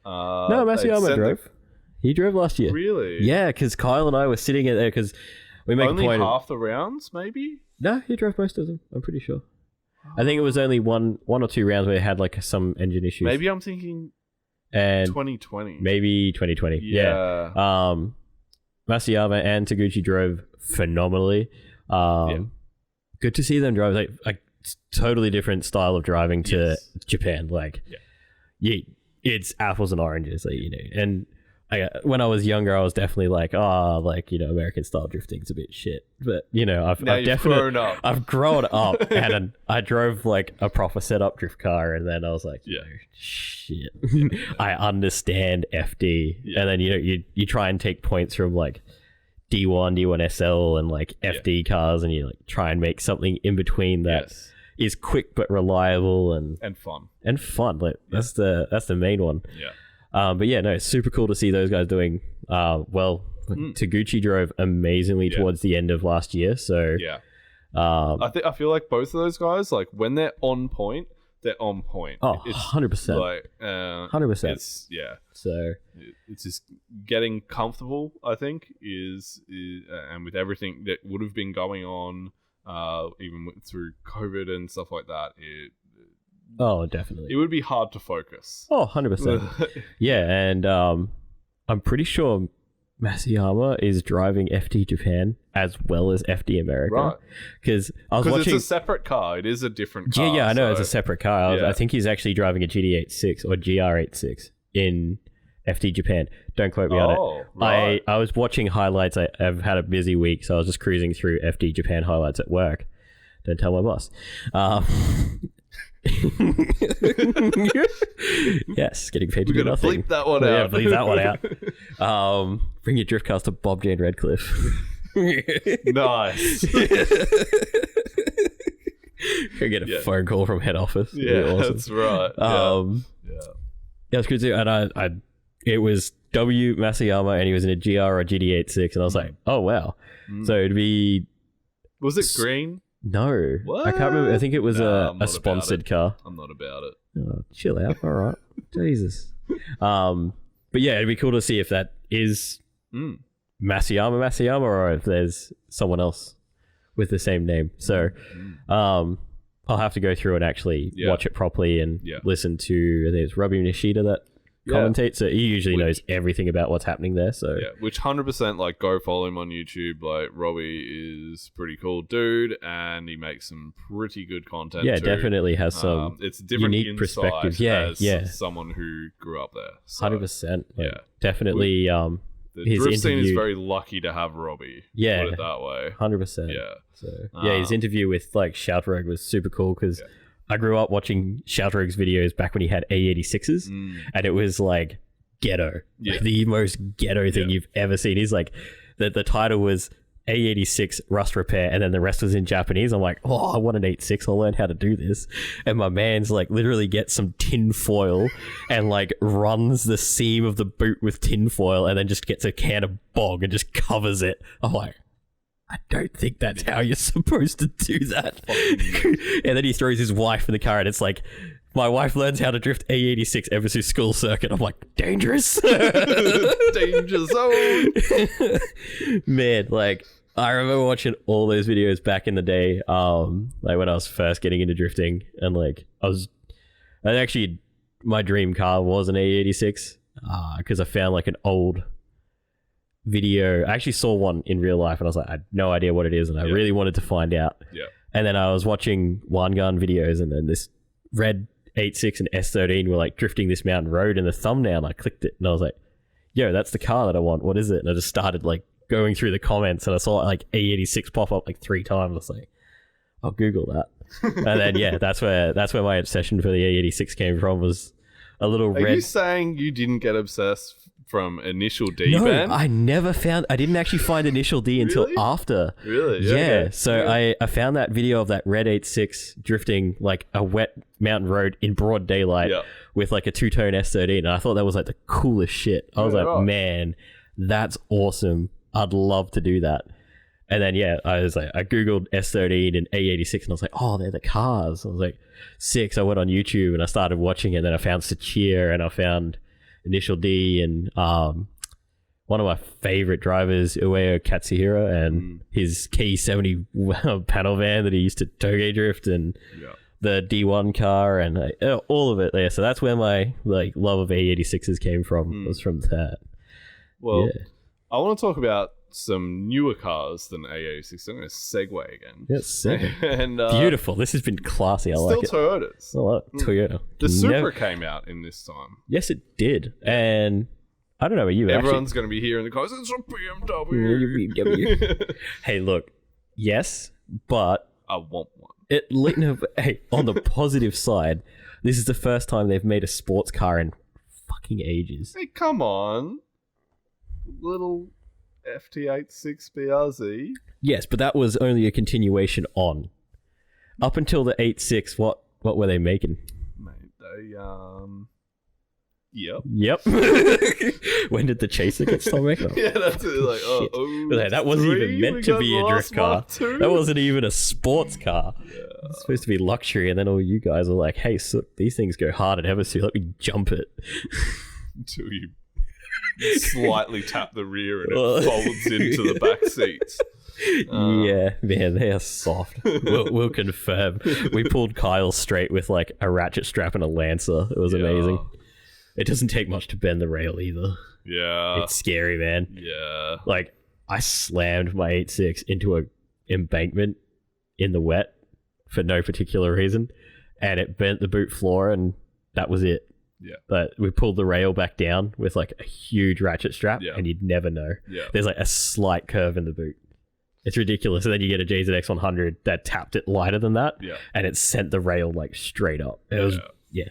No, Masayama drove. He drove last year. Really? Yeah, because Kyle and I were sitting there because we make only a point half the rounds, maybe? No, he drove most of them. I'm pretty sure. I think it was only one or two rounds where he had like some engine issues. Maybe I'm thinking 2020. Maybe 2020. Yeah. Masayama and Taguchi drove phenomenally. Good to see them drive. Like totally different style of driving to Japan. It's apples and oranges, and when I was younger, I was definitely like, American style drifting's a bit shit. But I've grown up. I've grown up, and I drove like a proper setup drift car, and then I was like, shit. I understand FD, and then you try and take points from like D1 SL and like FD cars, and you like try and make something in between that is quick but reliable and fun. Like that's the main one. But it's super cool to see those guys doing well. Taguchi drove amazingly towards the end of last year, so I feel like both of those guys, like when they're on point, they're on point. 100%. Like 100%. So it's just getting comfortable, I think, is and with everything that would have been going on even through COVID and stuff like that, Oh, definitely. it would be hard to focus. Oh, 100%. Yeah, and I'm pretty sure Masayama is driving FD Japan as well as FD America. Right. Because I was watching... it's a separate car. It is a different car. Yeah, I know. It's a separate car. Yeah. I think he's actually driving a GD86 or GR86 in FD Japan. Don't quote me on it. Right. I was watching highlights. I've had a busy week, so I was just cruising through FD Japan highlights at work. Don't tell my boss. Yes, getting paid to do nothing. Bleep that one out. Yeah, bleep that one out. Bring your drift cars to Bob Jane Redcliffe. Nice. Go get a phone call from head office. Yeah, awesome. that's right. Yeah, it's good too. And it was W Masayama, and he was in a GR or GD86, and I was like, oh wow. So it'd be. Was it green? No, What? I can't remember. I think it was I'm a not sponsored car. I'm not about it. Oh, chill out. All right. Jesus. But yeah, it'd be cool to see if that is Masayama, or if there's someone else with the same name. So, I'll have to go through and actually watch it properly and listen to. I think it's Robbie Nishida that commentates. So he usually knows everything about what's happening there. So which 100% like go follow him on YouTube. Like Robbie is pretty cool dude, and he makes some pretty good content. Yeah, too. Definitely has some it's different unique perspective. Yeah, as someone who grew up there. So, 100%. Definitely. The his drift scene is interview- very lucky to have Robbie. Yeah. Put it that way. 100%. Yeah. So his interview with like Shoutrug was super cool because I grew up watching Shoutrug's videos back when he had A86s, and it was like ghetto, like the most ghetto thing you've ever seen. He's like, the title was A86 rust repair, and then the rest was in Japanese. I'm like, oh, I want an 86. I'll learn how to do this. And my man's like literally gets some tin foil and like runs the seam of the boot with tin foil, and then just gets a can of bog and just covers it. I'm like, I don't think that's how you're supposed to do that. And then he throws his wife in the car, and it's like, my wife learns how to drift A86 ever through school circuit. I'm like, dangerous. Danger zone. Man, like, I remember watching all those videos back in the day, like when I was first getting into drifting, and like my dream car was an A86, because I found like an old video. I actually saw one in real life, and I was like, I had no idea what it is, and I really wanted to find out. Yeah. And then I was watching One Gun videos, and then this red 86 and S13 were like drifting this mountain road in the thumbnail, and I clicked it, and I was like, yo, that's the car that I want. What is it? And I just started like going through the comments, and I saw like A86 pop up like 3 times. I was like, I'll Google that. And then that's where my obsession for the A86 came from, was a little red. Are you saying you didn't get obsessed from Initial D No, band? I didn't actually find Initial D until after. Really? Yeah. Okay. So I found that video of that red 86 drifting like a wet mountain road in broad daylight with like a 2-tone S13, and I thought that was like the coolest shit. I was like, man, that's awesome. I'd love to do that. And then I was like, I googled S13 and A86, and I was like, oh, they're the cars. I was like, 6. I went on YouTube and I started watching it, and then I found Sachir, and I found Initial D, and one of my favorite drivers, Ueo Katsuhira, and his K70 panel van that he used to toge drift, and the D1 car, and all of it there. So that's where my like love of A86s came from, was from that. Well, I want to talk about some newer cars than A86. I'm going to segue again. Yes, and beautiful. This has been classy. I like it. Still Toyotas. I like Toyota. The Supra came out in this time. Yes, it did. And I don't know about you. Everyone's going to be here in the cars. It's a BMW. Hey, look. Yes, but I want one. Hey, on the positive side, this is the first time they've made a sports car in fucking ages. Hey, come on. Little FT86 BRZ. Yes, but that was only a continuation on. Up until the 86, what were they making? Mate, they Yep. When did the Chaser get stopped making? Yeah, that's it. Like, that wasn't even meant to be a drift car. That wasn't even a sports car. Yeah. It's supposed to be luxury, and then all you guys are like, hey, so these things go hard at Eversea, let me jump it. Until you slightly tap the rear and it folds into the back seats. Yeah, man, they are soft. We'll confirm. We pulled Kyle straight with like a ratchet strap and a Lancer. It was amazing. It doesn't take much to bend the rail either. Yeah. It's scary, man. Yeah. Like, I slammed my 8.6 into a embankment in the wet for no particular reason, and it bent the boot floor, and that was it. Yeah. But we pulled the rail back down with like a huge ratchet strap, and you'd never know. Yeah. There's like a slight curve in the boot. It's ridiculous. And then you get a GZX 100 that tapped it lighter than that, and it sent the rail like straight up. It was, yeah.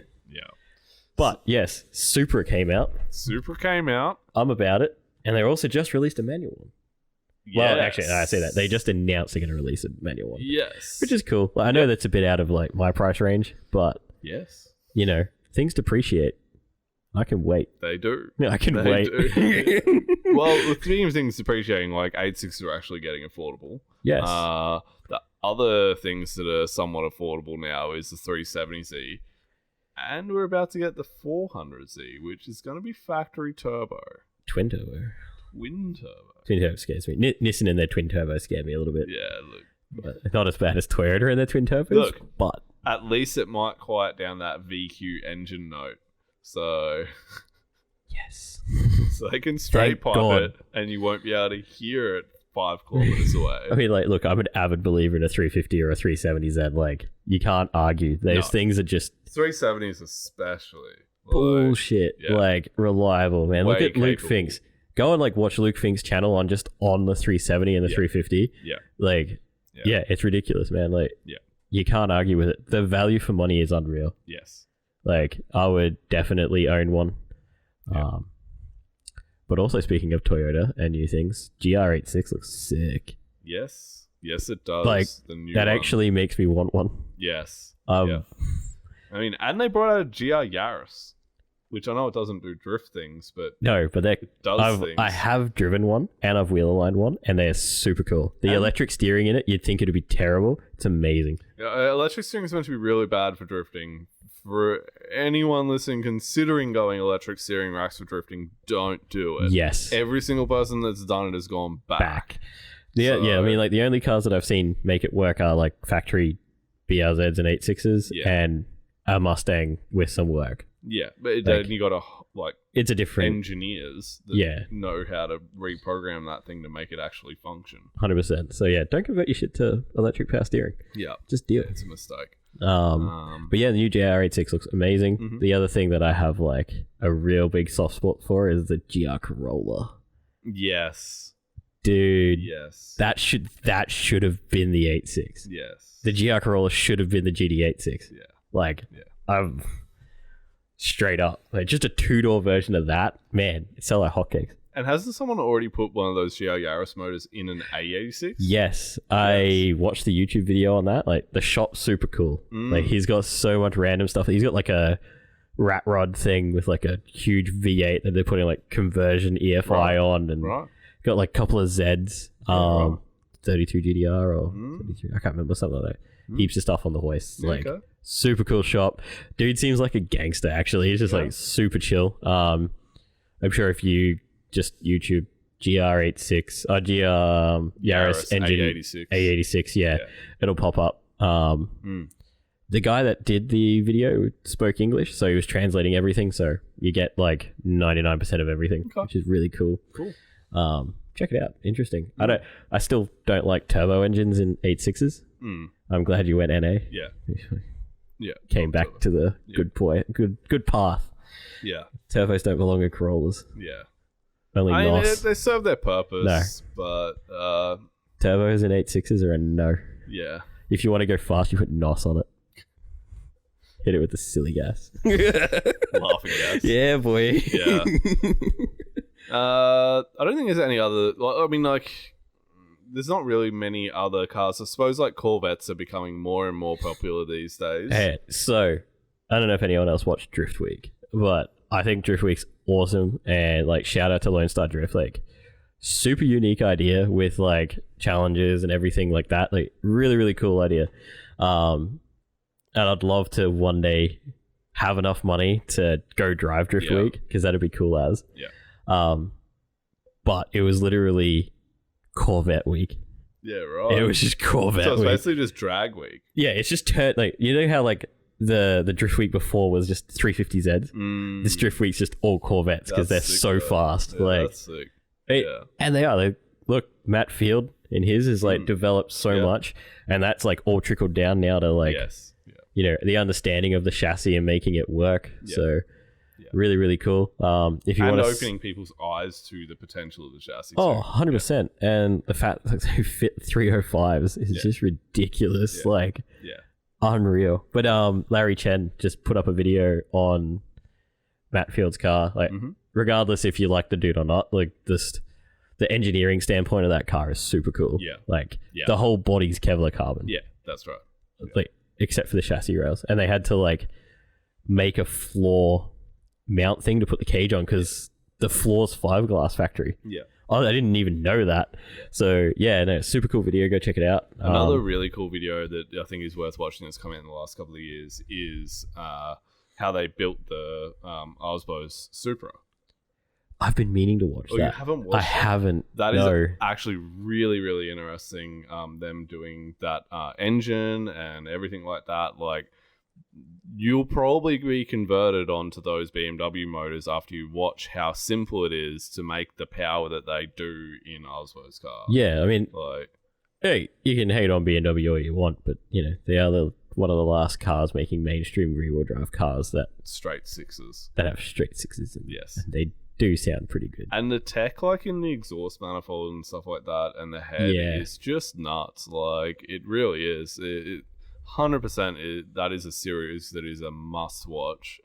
But yes, Supra came out. I'm about it. And they also just released a manual one. Yes. Well, actually, no, I say that. They just announced they're going to release a manual one. Yes. Which is cool. Like, I know that's a bit out of like my price range, but you know, things depreciate. I can wait. They do. Yeah, I can wait. Well, the things depreciating, like 8.6s are actually getting affordable. Yes. The other things that are somewhat affordable now is the 370Z. And we're about to get the 400Z, which is going to be factory turbo. Twin turbo. Twin turbo. Twin turbo scares me. Nissan and their twin turbo scared me a little bit. Yeah, look. But not as bad as Toyota and their twin turbos. Look, but at least it might quiet down that VQ engine note. So... yes. So they can straight pipe it, and you won't be able to hear it 5 kilometers away. I mean, like, look, I'm an avid believer in a 350 or a 370Z. Like, you can't argue. Those things are just 370s, especially bullshit. Like, reliable, man. Look at Luke Finks. Go and like watch Luke Fink's channel on the 370 and the 350. Yeah. Like, it's ridiculous, man. Like, you can't argue with it. The value for money is unreal. Yes. Like, I would definitely own one. Yeah. But also, speaking of Toyota and new things, GR86 looks sick. Yes, it does. Like, the new that one actually makes me want one. Yes. Yeah. I mean, and they brought out a GR Yaris, which I know it doesn't do drift things, but no, but it does things. I have driven one, and I've wheel aligned one, and they're super cool. The electric steering in it, you'd think it'd be terrible. It's amazing. Yeah, electric steering is meant to be really bad for drifting. For anyone listening, considering going electric steering racks for drifting, don't do it. Yes. Every single person that's done it has gone back. Yeah, I mean, like, the only cars that I've seen make it work are, like, factory BRZs and 8.6s and a Mustang with some work. Yeah, but then you got to, like... It's a different... engineers that know how to reprogram that thing to make it actually function. 100%. So, yeah, don't convert your shit to electric power steering. Yeah. Just do it. It's a mistake. But yeah, the new JR86 looks amazing. Mm-hmm. The other thing that I have like a real big soft spot for is the GR Corolla. Yes, dude. Yes, that should have been the 8.6. Yes, the GR Corolla should have been the GD86. Yeah, like I'm straight up like just a 2-door version of that. Man, it sell like hotcakes. And hasn't someone already put one of those GR Yaris motors in an A86? Yes. I watched the YouTube video on that. Like, the shop's super cool. Like, he's got so much random stuff. He's got, like, a rat rod thing with, like, a huge V8 that they're putting, like, conversion EFI on. And got, like, a couple of Zs. 32 GDR or 33. I can't remember, something like that. Heaps of stuff on the hoist. Like, super cool shop. Dude seems like a gangster, actually. He's just, like, super chill. I'm sure if you... just YouTube GR86 Yaris engine A86 it'll pop up. The guy that did the video spoke English, so he was translating everything, so you get like 99% of everything, which is really cool. Check it out. Interesting. I still don't like turbo engines in 8.6s. I'm glad you went NA. Came back to the good path. Turbos don't belong in Corollas. Only NOS. They serve their purpose, but turbos and 8.6s are a no. Yeah. If you want to go fast, you put NOS on it. Hit it with the silly gas. Laughing gas. Yeah, boy. Yeah. I don't think there's any other... I mean, like, there's not really many other cars. I suppose, like, Corvettes are becoming more and more popular these days. Hey, so, I don't know if anyone else watched Drift Week, but I think Drift Week's awesome, and like shout out to Lone Star Drift, like super unique idea with like challenges and everything like that, like really cool idea. And I'd love to one day have enough money to go drive Drift Week, because that'd be cool as But it was literally Corvette week. Yeah, right. It was just Corvette So it's week. basically just drag week. Yeah, it's just turned like, you know how like the drift week before was just 350Zs. This drift week's just all Corvettes because they're sick, so though. fast. Yeah, like that's sick. and they are. Like, look, Matt Field in his is like developed so much, and that's like all trickled down now to like you know, the understanding of the chassis and making it work. So really, really cool. If you and want opening people's eyes to the potential of the chassis. Oh, too. 100%. And the fact that they fit 305s is just ridiculous. Like, unreal. But Larry Chen just put up a video on Matt Field's car. Like, regardless if you like the dude or not, like, just the engineering standpoint of that car is super cool. Yeah. Like, the whole body's Kevlar carbon. Yeah, that's right. Like, except for the chassis rails. And they had to, like, make a floor mount thing to put the cage on because the floor's fiberglass factory. Yeah. Oh, I didn't even know that. So yeah, no, super cool video. Go check it out. Another really cool video that I think is worth watching that's come out in the last couple of years is how they built the Osbo's Supra. I've been meaning to watch that. You haven't watched I haven't. That is actually really, really interesting. Them doing that engine and everything like that. Like, you'll probably be converted onto those BMW motors after you watch how simple it is to make the power that they do in Osbo's car. Yeah, I mean, like, hey, you can hate on BMW all you want, but you know they are one of the last cars making mainstream rear-wheel drive cars that straight sixes that have straight sixes. And yes, they do sound pretty good. And the tech, like in the exhaust manifold and stuff like that, and the head is just nuts. Like, it really is. 100%. That is a series that is a must watch.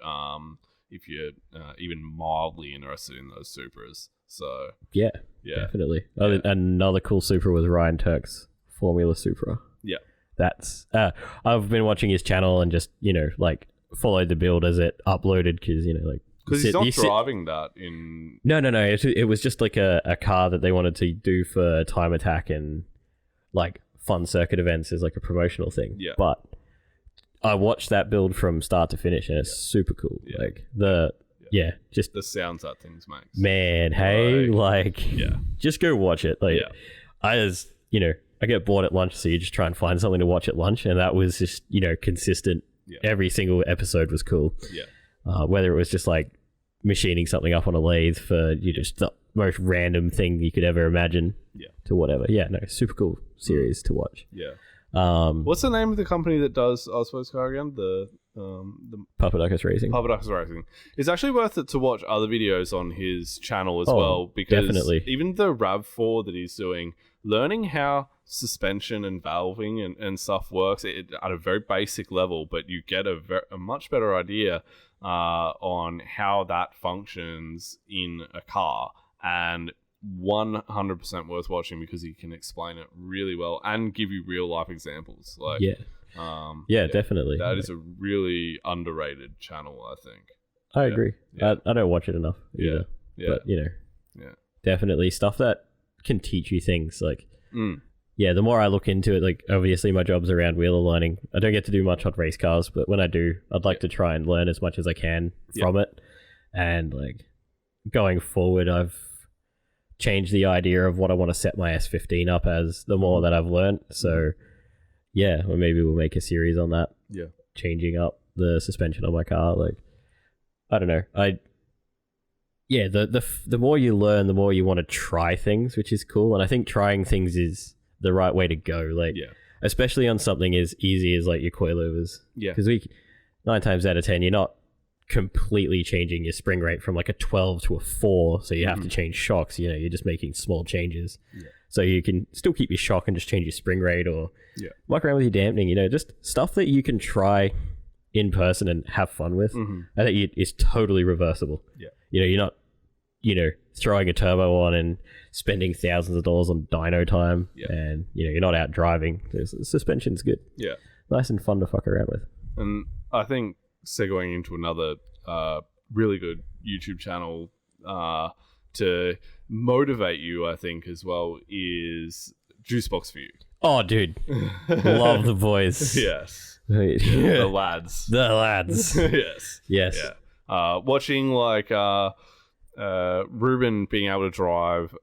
If you're even mildly interested in those Supras. So yeah, definitely. Another cool Supra was Ryan Turk's Formula Supra. Yeah, that's I've been watching his channel and just, you know, like followed the build as it uploaded because, you know, like because he's not driving that in. No. It was just like a car that they wanted to do for Time Attack and like fun circuit events as like a promotional thing. Yeah. But I watched that build from start to finish and it's super cool. Yeah. Like just the sounds that things makes. Man, hey, just go watch it. Like I get bored at lunch, so you just try and find something to watch at lunch, and that was just, you know, consistent. Yeah. Every single episode was cool. Yeah. Whether it was just like machining something up on a lathe for just the most random thing you could ever imagine. Yeah. To whatever. Yeah, no, super cool series to watch. Yeah. What's the name of the company that does Osbo's car again? The Papadakis Racing. Papadakis Racing. It's actually worth it to watch other videos on his channel as well, because definitely. Even the RAV4 that he's doing, learning how suspension and valving and stuff works at a very basic level, but you get a much better idea on how that functions in a car, and 100% worth watching because he can explain it really well and give you real life examples. Like, definitely. That is a really underrated channel, I think. I agree. I don't watch it enough either. But, you know, definitely stuff that can teach you things. Like, the more I look into it, like, obviously my job's around wheel aligning. I don't get to do much on race cars, but when I do, I'd like to try and learn as much as I can from it. And, like, going forward, I've changed the idea of what I want to set my S15 up as the more that I've learned. So, or maybe we'll make a series on that. Yeah. Changing up the suspension on my car. Like, I don't know. The more you learn, the more you want to try things, which is cool. And I think trying things is the right way to go. Like, especially on something as easy as like your coilovers. Yeah. Because 9 times out of 10, you're not completely changing your spring rate from like a 12 to a 4, so you have to change shocks. You know, you're just making small changes. So you can still keep your shock and just change your spring rate, or muck around with your dampening. You know, just stuff that you can try in person and have fun with. I think is totally reversible. You know, you're not, you know, throwing a turbo on and spending thousands of dollars on dyno time, and you know, you're not out driving. The suspension's good. Nice and fun to fuck around with. And I think segueing into another really good YouTube channel to motivate you, I think, as well, is Juicebox for You. Oh, dude. Love the boys. Yes. The lads. The lads. Yes. Yes. Yeah. Watching like Ruben being able to drive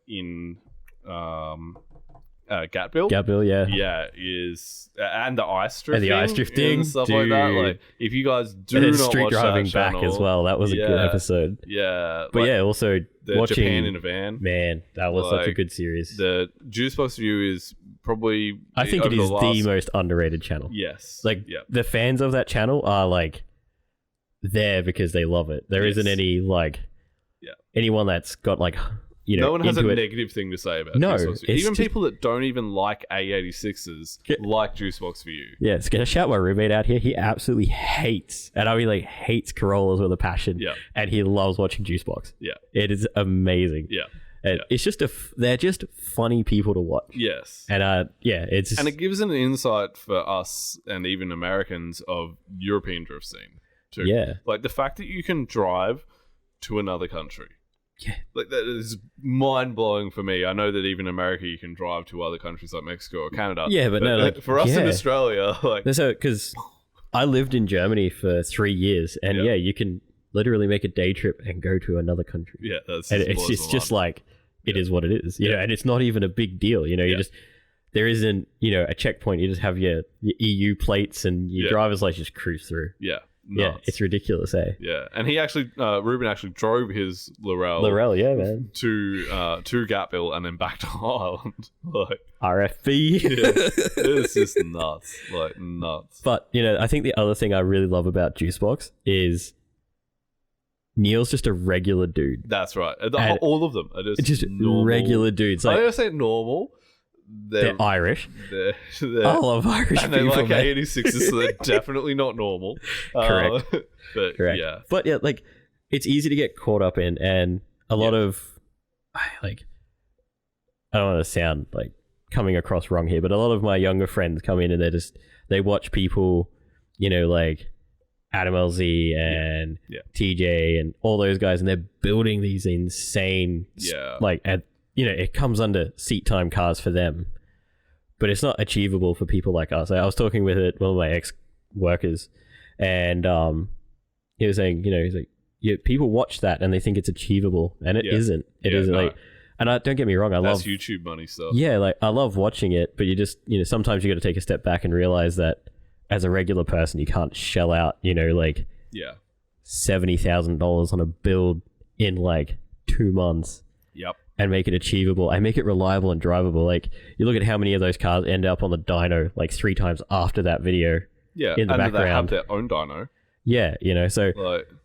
in Gatville. Gatville, yeah. Yeah, is and the ice drifting. And the ice drifting. And stuff dude. like that. Like, if you guys do and then not street watch driving that back channel, as well. That was a good episode. Yeah. But like, yeah, also the watching Japan in a van. Man, that was such a good series. The Juicebox View is probably I think it is the most underrated channel. Yes. Like the fans of that channel are like there because they love it. There isn't any like anyone that's got like no one has a negative thing to say about Juicebox View. Even just, people that don't even like A86s like Juicebox View. Yeah, it's gonna shout my roommate out here. He absolutely hates, and I mean like hates Corollas with a passion. Yeah. And he loves watching Juicebox. Yeah. It is amazing. Yeah. And it's just they're just funny people to watch. Yes. And it's and it gives an insight for us and even Americans of European drift scene too. Yeah. Like the fact that you can drive to another country. Yeah. Like that is mind blowing for me. I know that even in America you can drive to other countries like Mexico or Canada. Yeah, but no, like for us in Australia, like so because I lived in Germany for 3 years, and you can literally make a day trip and go to another country. Yeah, that's and it's just like it is what it is, you know, and it's not even a big deal, you know. You just there isn't a checkpoint. You just have your EU plates and your driver's license just cruise through. Yeah. Nuts. Yeah, it's ridiculous, eh? Yeah, and he actually, Ruben actually drove his Laurel, yeah, man, to Gatville and then back to Ireland, like RFB. It's just nuts, like nuts. But I think the other thing I really love about Juicebox is Neil's just a regular dude. That's right. All of them are just normal. Regular dudes. Like, I don't say normal. They're Irish. They're, I love Irish and people. And they like 86s, so they're definitely not normal. Correct. But Correct. Yeah. But yeah, like it's easy to get caught up in, and a lot of like I don't want to sound like coming across wrong here, but a lot of my younger friends come in and they watch people, like Adam LZ and TJ and all those guys, and they're building these insane it comes under seat time cars for them, but it's not achievable for people like us. I was talking with one of my ex-workers, and he was saying, he's like, people watch that and they think it's achievable, and it isn't. It isn't. No. Like, and don't get me wrong, That's love YouTube money stuff. Yeah, like I love watching it, but you just, sometimes you got to take a step back and realize that as a regular person, you can't shell out, like $70,000 on a build in like 2 months. Yep. And make it achievable and make it reliable and drivable. Like you look at how many of those cars end up on the dyno like 3 times after that video. Yeah, in the background. They have their own dyno. Yeah, so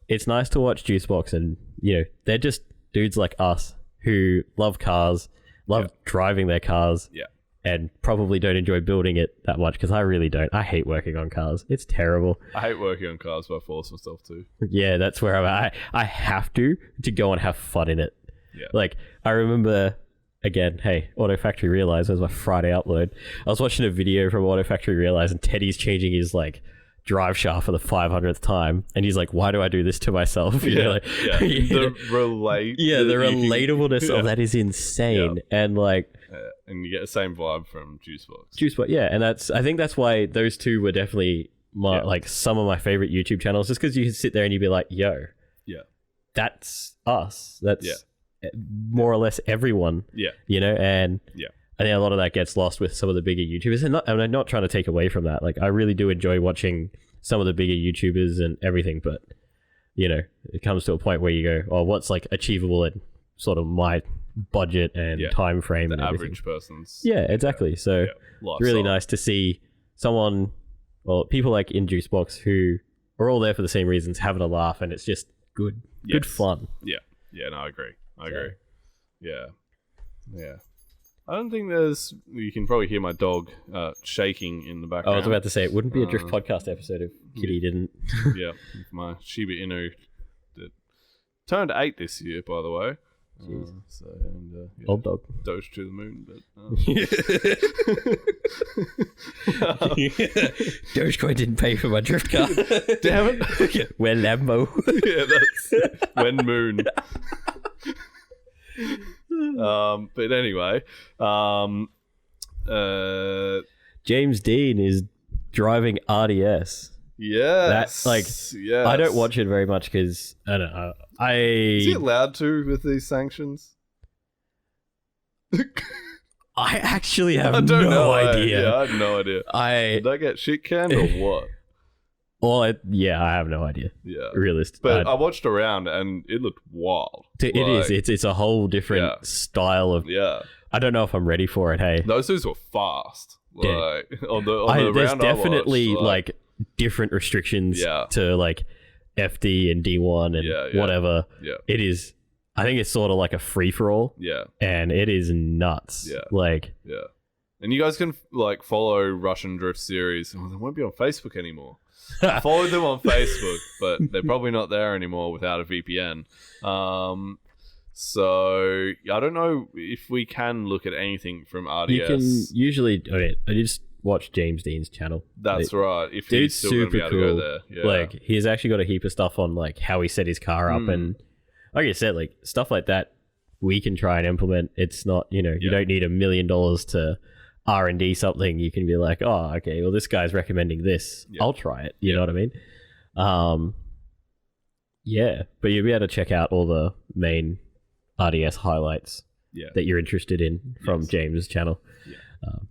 it's nice to watch Juicebox, and they're just dudes like us who love cars, love driving their cars, and probably don't enjoy building it that much, because I really don't. I hate working on cars. It's terrible. I hate working on cars, but I force myself to. Yeah, that's where I'm at. I have to go and have fun in it. Yeah. Like, I remember, again, hey, Auto Factory Realize was my Friday upload. I was watching a video from Auto Factory Realize, and Teddy's changing his, like, drive shaft for the 500th time. And he's like, why do I do this to myself? The relatableness of that is insane. Yeah. And, like... and you get the same vibe from Juicebox. Juicebox, yeah. And I think that's why those two were definitely, like, some of my favorite YouTube channels, just because you can sit there and you'd be like, yo. Yeah. Yeah. And I think a lot of that gets lost with some of the bigger YouTubers. And I'm not trying to take away from that. Like, I really do enjoy watching some of the bigger YouTubers and everything, but it comes to a point where you go, oh, what's like achievable at sort of my budget and time frame, and everything. Average person's exactly. So it's really nice to see someone, well, people like in Juicebox who are all there for the same reasons, having a laugh, and it's just good fun. No, I agree. Yeah. I don't think there's... You can probably hear my dog shaking in the background. I was about to say, it wouldn't be a Drift podcast episode if Kitty didn't. My Shiba Inu that turned 8 this year, by the way. Old dog. Doge to the moon, but... Dogecoin didn't pay for my drift car. Damn it. We're Lambo. That's... When moon. But anyway, James Dean is driving RDS Yes. That, like, yes. I don't watch it very much because I don't know. Is he allowed to with these sanctions? I actually have I don't know. idea. Yeah, I have no idea. Did I get shit canned or what? Well, I have no idea. Yeah. Realistic. But I watched around and it looked wild. It is. It's a whole different style of... Yeah. I don't know if I'm ready for it, hey. Those dudes were fast. Yeah. Like, on the there's round definitely, I watched, different restrictions to, like, FD and D1 and whatever. Yeah. It is... I think it's sort of like a free-for-all. Yeah. And it is nuts. Yeah. Like... Yeah. And you guys can, like, follow Russian Drift Series. Oh, they won't be on Facebook anymore. I followed them on Facebook, but they're probably not there anymore without a VPN. So I don't know if we can look at anything from RDS. You can usually... I just watched James Dean's channel. That's right. If dude's he's still super gonna be able cool. to go there. Yeah. Like, he's actually got a heap of stuff on, like, how he set his car up. And like I said, like, stuff like that we can try and implement. It's not, you don't need $1 million to R&D something. You can be like, oh, okay, well, this guy's recommending this. I'll try it. You know what I mean? But you'll be able to check out all the main RDS highlights that you're interested in from James' channel.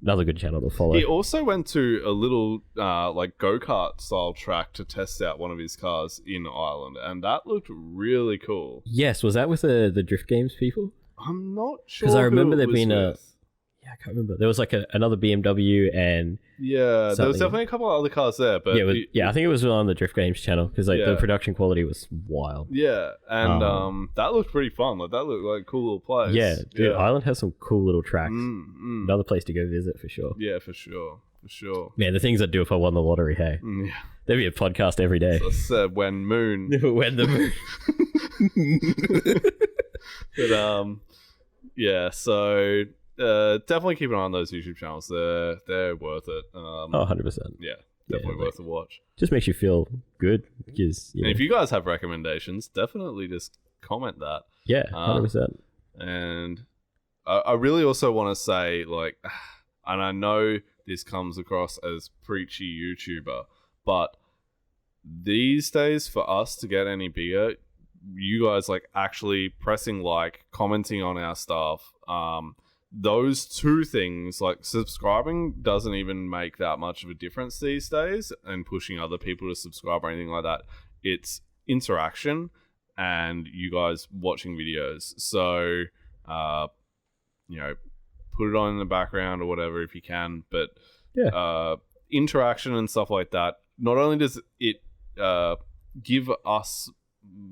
Another good channel to follow. He also went to a little like go-kart style track to test out one of his cars in Ireland, and that looked really cool. Yes, was that with the Drift Games people? I'm not sure, because I remember there was being with. I can't remember. There was like another BMW and there was definitely a couple of other cars there, but I think it was on the Drift Games channel because like the production quality was wild. Yeah, and that looked pretty fun. Like that looked like a cool little place. Yeah, dude, Ireland has some cool little tracks. Another place to go visit for sure. Yeah, for sure. Man, the things I'd do if I won the lottery. Hey, there'd be a podcast every day. I said when moon, when the moon. But so. Definitely keep an eye on those YouTube channels. They're worth it. 100%. Yeah, definitely worth a watch. Just makes you feel good because. And if you guys have recommendations, definitely just comment that. Yeah, 100%. And I really also want to say, like, and I know this comes across as preachy YouTuber, but these days for us to get any bigger, you guys like actually pressing like, commenting on our stuff, those two things, like subscribing doesn't even make that much of a difference these days, and pushing other people to subscribe or anything like that. It's interaction and you guys watching videos. So, put it on in the background or whatever if you can. But interaction and stuff like that, not only does it give us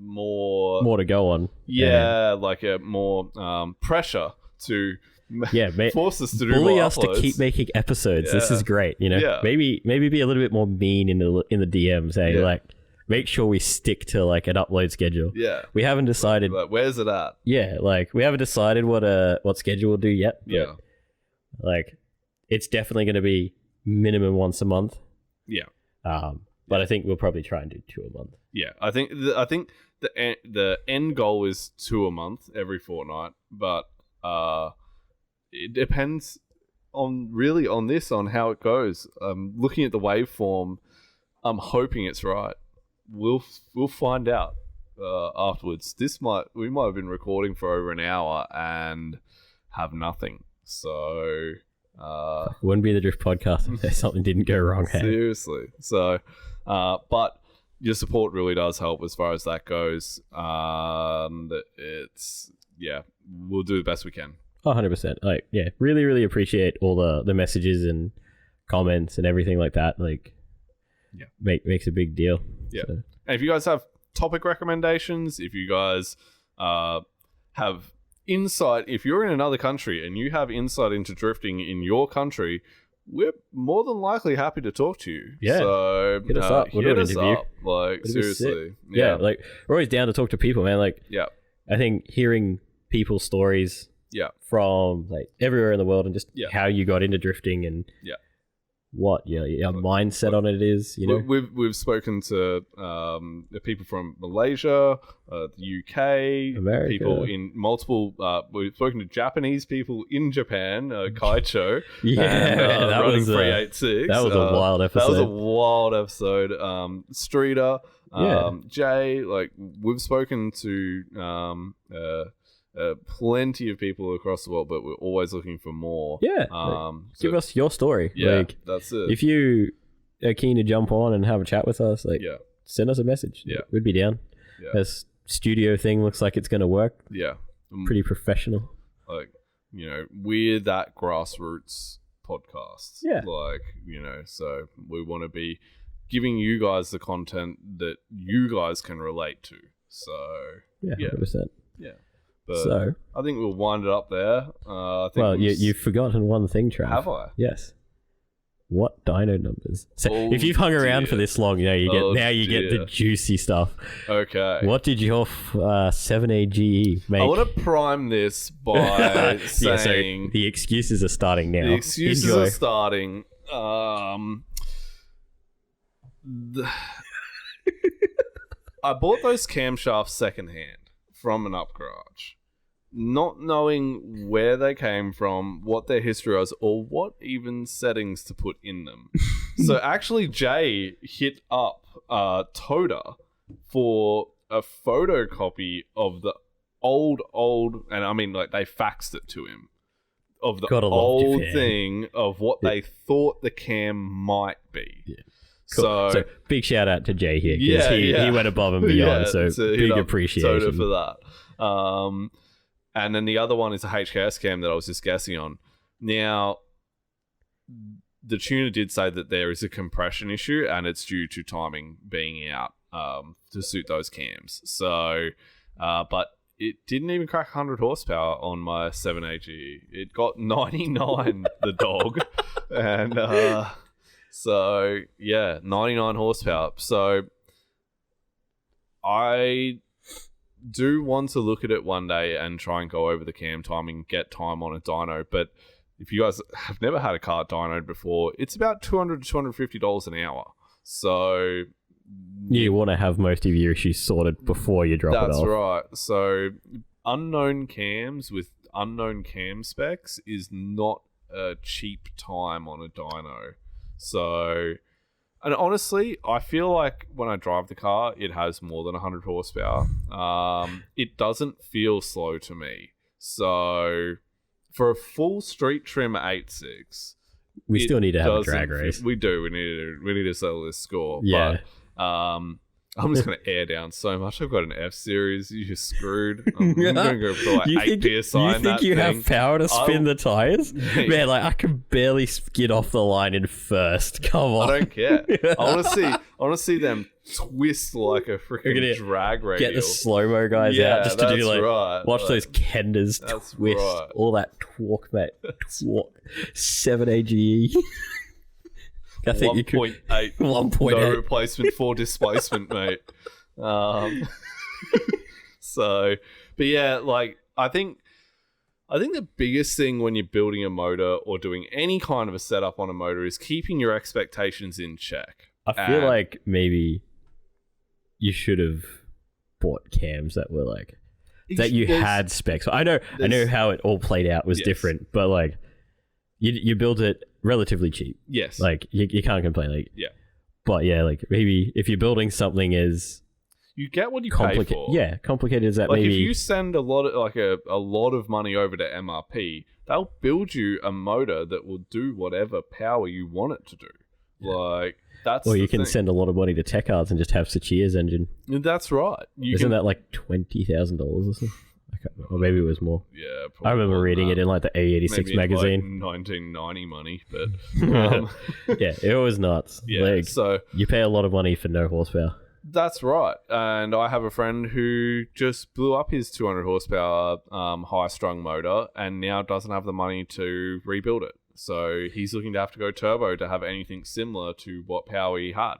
more to go on. Like a more pressure to force us to do bully more us uploads. to keep making episodes. This is great. Maybe be a little bit more mean in the DMs. Hey, like make sure we stick to like an upload schedule. We haven't decided. Like, where's it at? Like we haven't decided what schedule we'll do yet. But, like it's definitely going to be minimum once a month. But I think we'll probably try and do 2 a month. I think the end goal is 2 a month every fortnight, but it depends on how it goes. Looking at the waveform, I'm hoping it's right. We'll find out afterwards. We might have been recording for over an hour and have nothing. So it wouldn't be the Drift Podcast if something didn't go wrong. Seriously. So, but your support really does help as far as that goes. We'll do the best we can. 100%. Like, really, really appreciate all the messages and comments and everything like that. Like, makes a big deal. Yeah. So. And if you guys have topic recommendations, if you guys have insight, if you're in another country and you have insight into drifting in your country, we're more than likely happy to talk to you. So hit us up. We'll do an interview. Like, seriously. Like we're always down to talk to people, man. Like, I think hearing people's stories from like everywhere in the world and just how you got into drifting and what your mindset on it is. You know, we've spoken to the people from Malaysia, the UK, America. people in multiple. We've spoken to Japanese people in Japan, Kaicho, and, that running was 386. That was a wild episode. That was a wild episode. Streeter, Jay, like we've spoken to plenty of people across the world, but we're always looking for more. Give us your story. Like, that's it. If you are keen to jump on and have a chat with us, like, send us a message. We'd be down. This studio thing looks like it's going to work. Pretty professional. Like, we're that grassroots podcast. Like, so we want to be giving you guys the content that you guys can relate to. So 100%. But so I think we'll wind it up there. You've forgotten one thing, Trav. Have I? Yes. What dyno numbers? So if you've hung around for this long, you get the juicy stuff. Okay. What did your 7AGE make? I want to prime this by saying so the excuses are starting now. The excuses are starting. I bought those camshafts secondhand from an up garage, not knowing where they came from, what their history was, or what even settings to put in them. So actually, Jay hit up Toda for a photocopy of the old, and I mean, like, they faxed it to him, of the old thing of what they thought the cam might be. Cool. So big shout out to Jay here, because he went above and beyond. so big appreciation Toda for that. And then the other one is a HKS cam that I was just guessing on. Now, the tuner did say that there is a compression issue, and it's due to timing being out to suit those cams. So, but it didn't even crack 100 horsepower on my 7AG. It got 99, the dog. And so, 99 horsepower. So, I do want to look at it one day and try and go over the cam timing, get time on a dyno. But if you guys have never had a car dynoed before, it's about $200 to $250 an hour. So you want to have most of your issues sorted before you drop it off. That's right. So unknown cams with unknown cam specs is not a cheap time on a dyno. So, and honestly, I feel like when I drive the car, it has more than 100 horsepower. It doesn't feel slow to me. So, for a full street trim 8.6, we still need to have a drag race. We do. We need to settle this score. Yeah. But, I'm just going to air down so much. I've got an F series. You're screwed. I'm going to go for like 8 PSI. You think you have power to spin the tires? Man, like, I can barely skid off the line in first. Come on. I don't care. I want to see them twist like a freaking drag radial. Get the slow-mo guys out just to do like watch those kenders twist. Right. All that torque, mate. Torque. 7AGE. I think 1.8. 1.8. No replacement for displacement, mate. So, but yeah, like, I think the biggest thing when you're building a motor or doing any kind of a setup on a motor is keeping your expectations in check. I feel like maybe you should have bought cams that were like that you had specs. I know how it all played out was different, but like you built it relatively cheap. Yes. Like you can't complain. Like but yeah, like maybe if you're building something as you get what you pay for. Yeah, complicated as that. Like, maybe if you send a lot of money over to MRP, they'll build you a motor that will do whatever power you want it to do. Yeah. Like, that's. Or you can send a lot of money to Tech Arts and just have Sachia's engine. That's right. Isn't that like $20,000 or something? Or maybe it was more. Yeah, I remember reading it in like the A86 magazine. Like 1990 money, but yeah, it was nuts. Yeah, like, so you pay a lot of money for no horsepower. That's right. And I have a friend who just blew up his 200 horsepower high-strung motor and now doesn't have the money to rebuild it. So he's looking to have to go turbo to have anything similar to what power he had.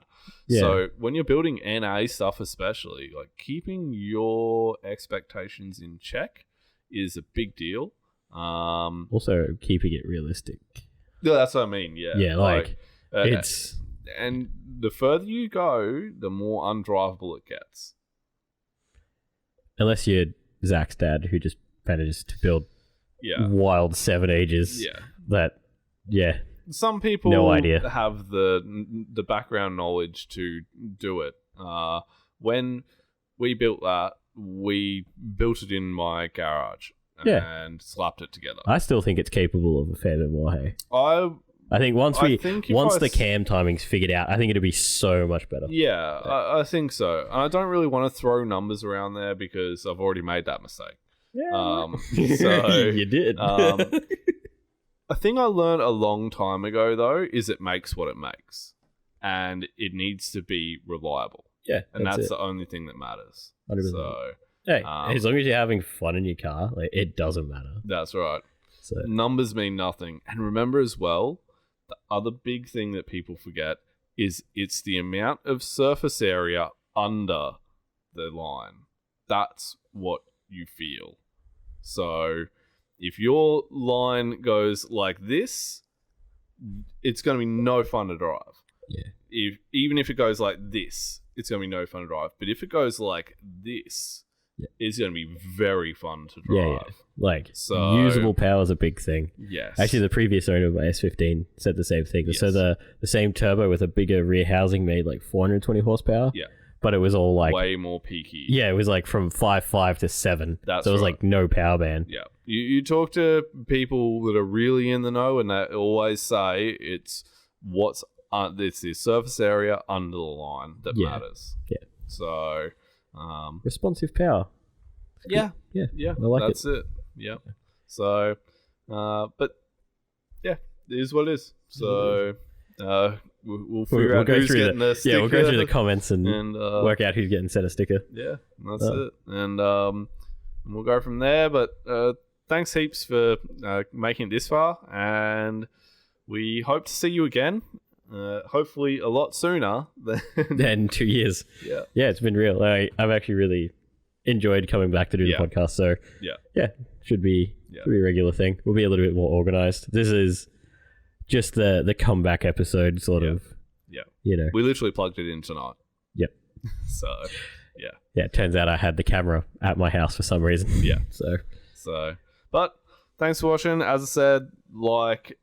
Yeah. So when you're building NA stuff especially, like, keeping your expectations in check is a big deal. Also keeping it realistic. Yeah, that's what I mean. Yeah. Yeah, like It's and the further you go, the more undrivable it gets. Unless you're Zach's dad, who just manages to build wild 7 ages. Yeah. That, yeah. Some people no idea. have the background knowledge to do it. When we built that, we built it in my garage and slapped it together. I still think it's capable of a fair bit more, hey? I think once the cam timing's figured out, I think it'll be so much better. Yeah, I think so. And I don't really want to throw numbers around there because I've already made that mistake. Yeah. So you did. A thing I learned a long time ago, though, is it makes what it makes. And it needs to be reliable. Yeah. And that's the only thing that matters. 100%. So, hey, as long as you're having fun in your car, like, it doesn't matter. That's right. So numbers mean nothing. And remember as well, the other big thing that people forget is it's the amount of surface area under the line. That's what you feel. So if your line goes like this, it's going to be no fun to drive. Yeah. Even if it goes like this, it's going to be no fun to drive. But if it goes like this, it's going to be very fun to drive. Yeah. Like, usable power is a big thing. Yes. Actually, the previous owner of my S15 said the same thing. Yes. So the same turbo with a bigger rear housing made like 420 horsepower. Yeah. But it was all like... way more peaky. Yeah, it was like from 5.5 to 7. That's so it was right. like no power band. Yeah. You talk to people that are really in the know and they always say it's it's the surface area under the line that matters. Yeah. So... responsive power. Yeah. I like That's it. Yeah. So, but yeah, it is what it is. So, we'll figure out who's getting the sticker. Yeah, we'll go through the comments and work out who's getting sent a sticker. Yeah, that's it. And we'll go from there. But thanks heaps for making it this far. And we hope to see you again. Hopefully a lot sooner than 2 years. Yeah. Yeah, it's been real. I've actually really enjoyed coming back to do the podcast. So should be a regular thing. We'll be a little bit more organized. This is just the comeback episode, sort of. Yeah. You know, we literally plugged it in tonight. Yep. So, yeah. Yeah, it turns out I had the camera at my house for some reason. Yeah. So, but thanks for watching. As I said, like,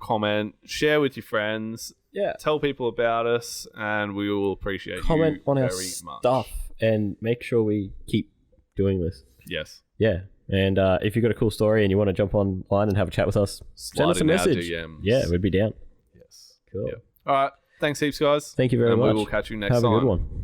comment, share with your friends. Yeah. Tell people about us, and we will appreciate comment you on very our much. stuff and make sure we keep doing this. Yes. Yeah. And if you've got a cool story and you want to jump online and have a chat with us, send us a message. DMs. Yeah, we'd be down. Yes. Cool. Yeah. All right. Thanks heaps, guys. Thank you very much. And we will catch you next time. Have a good one.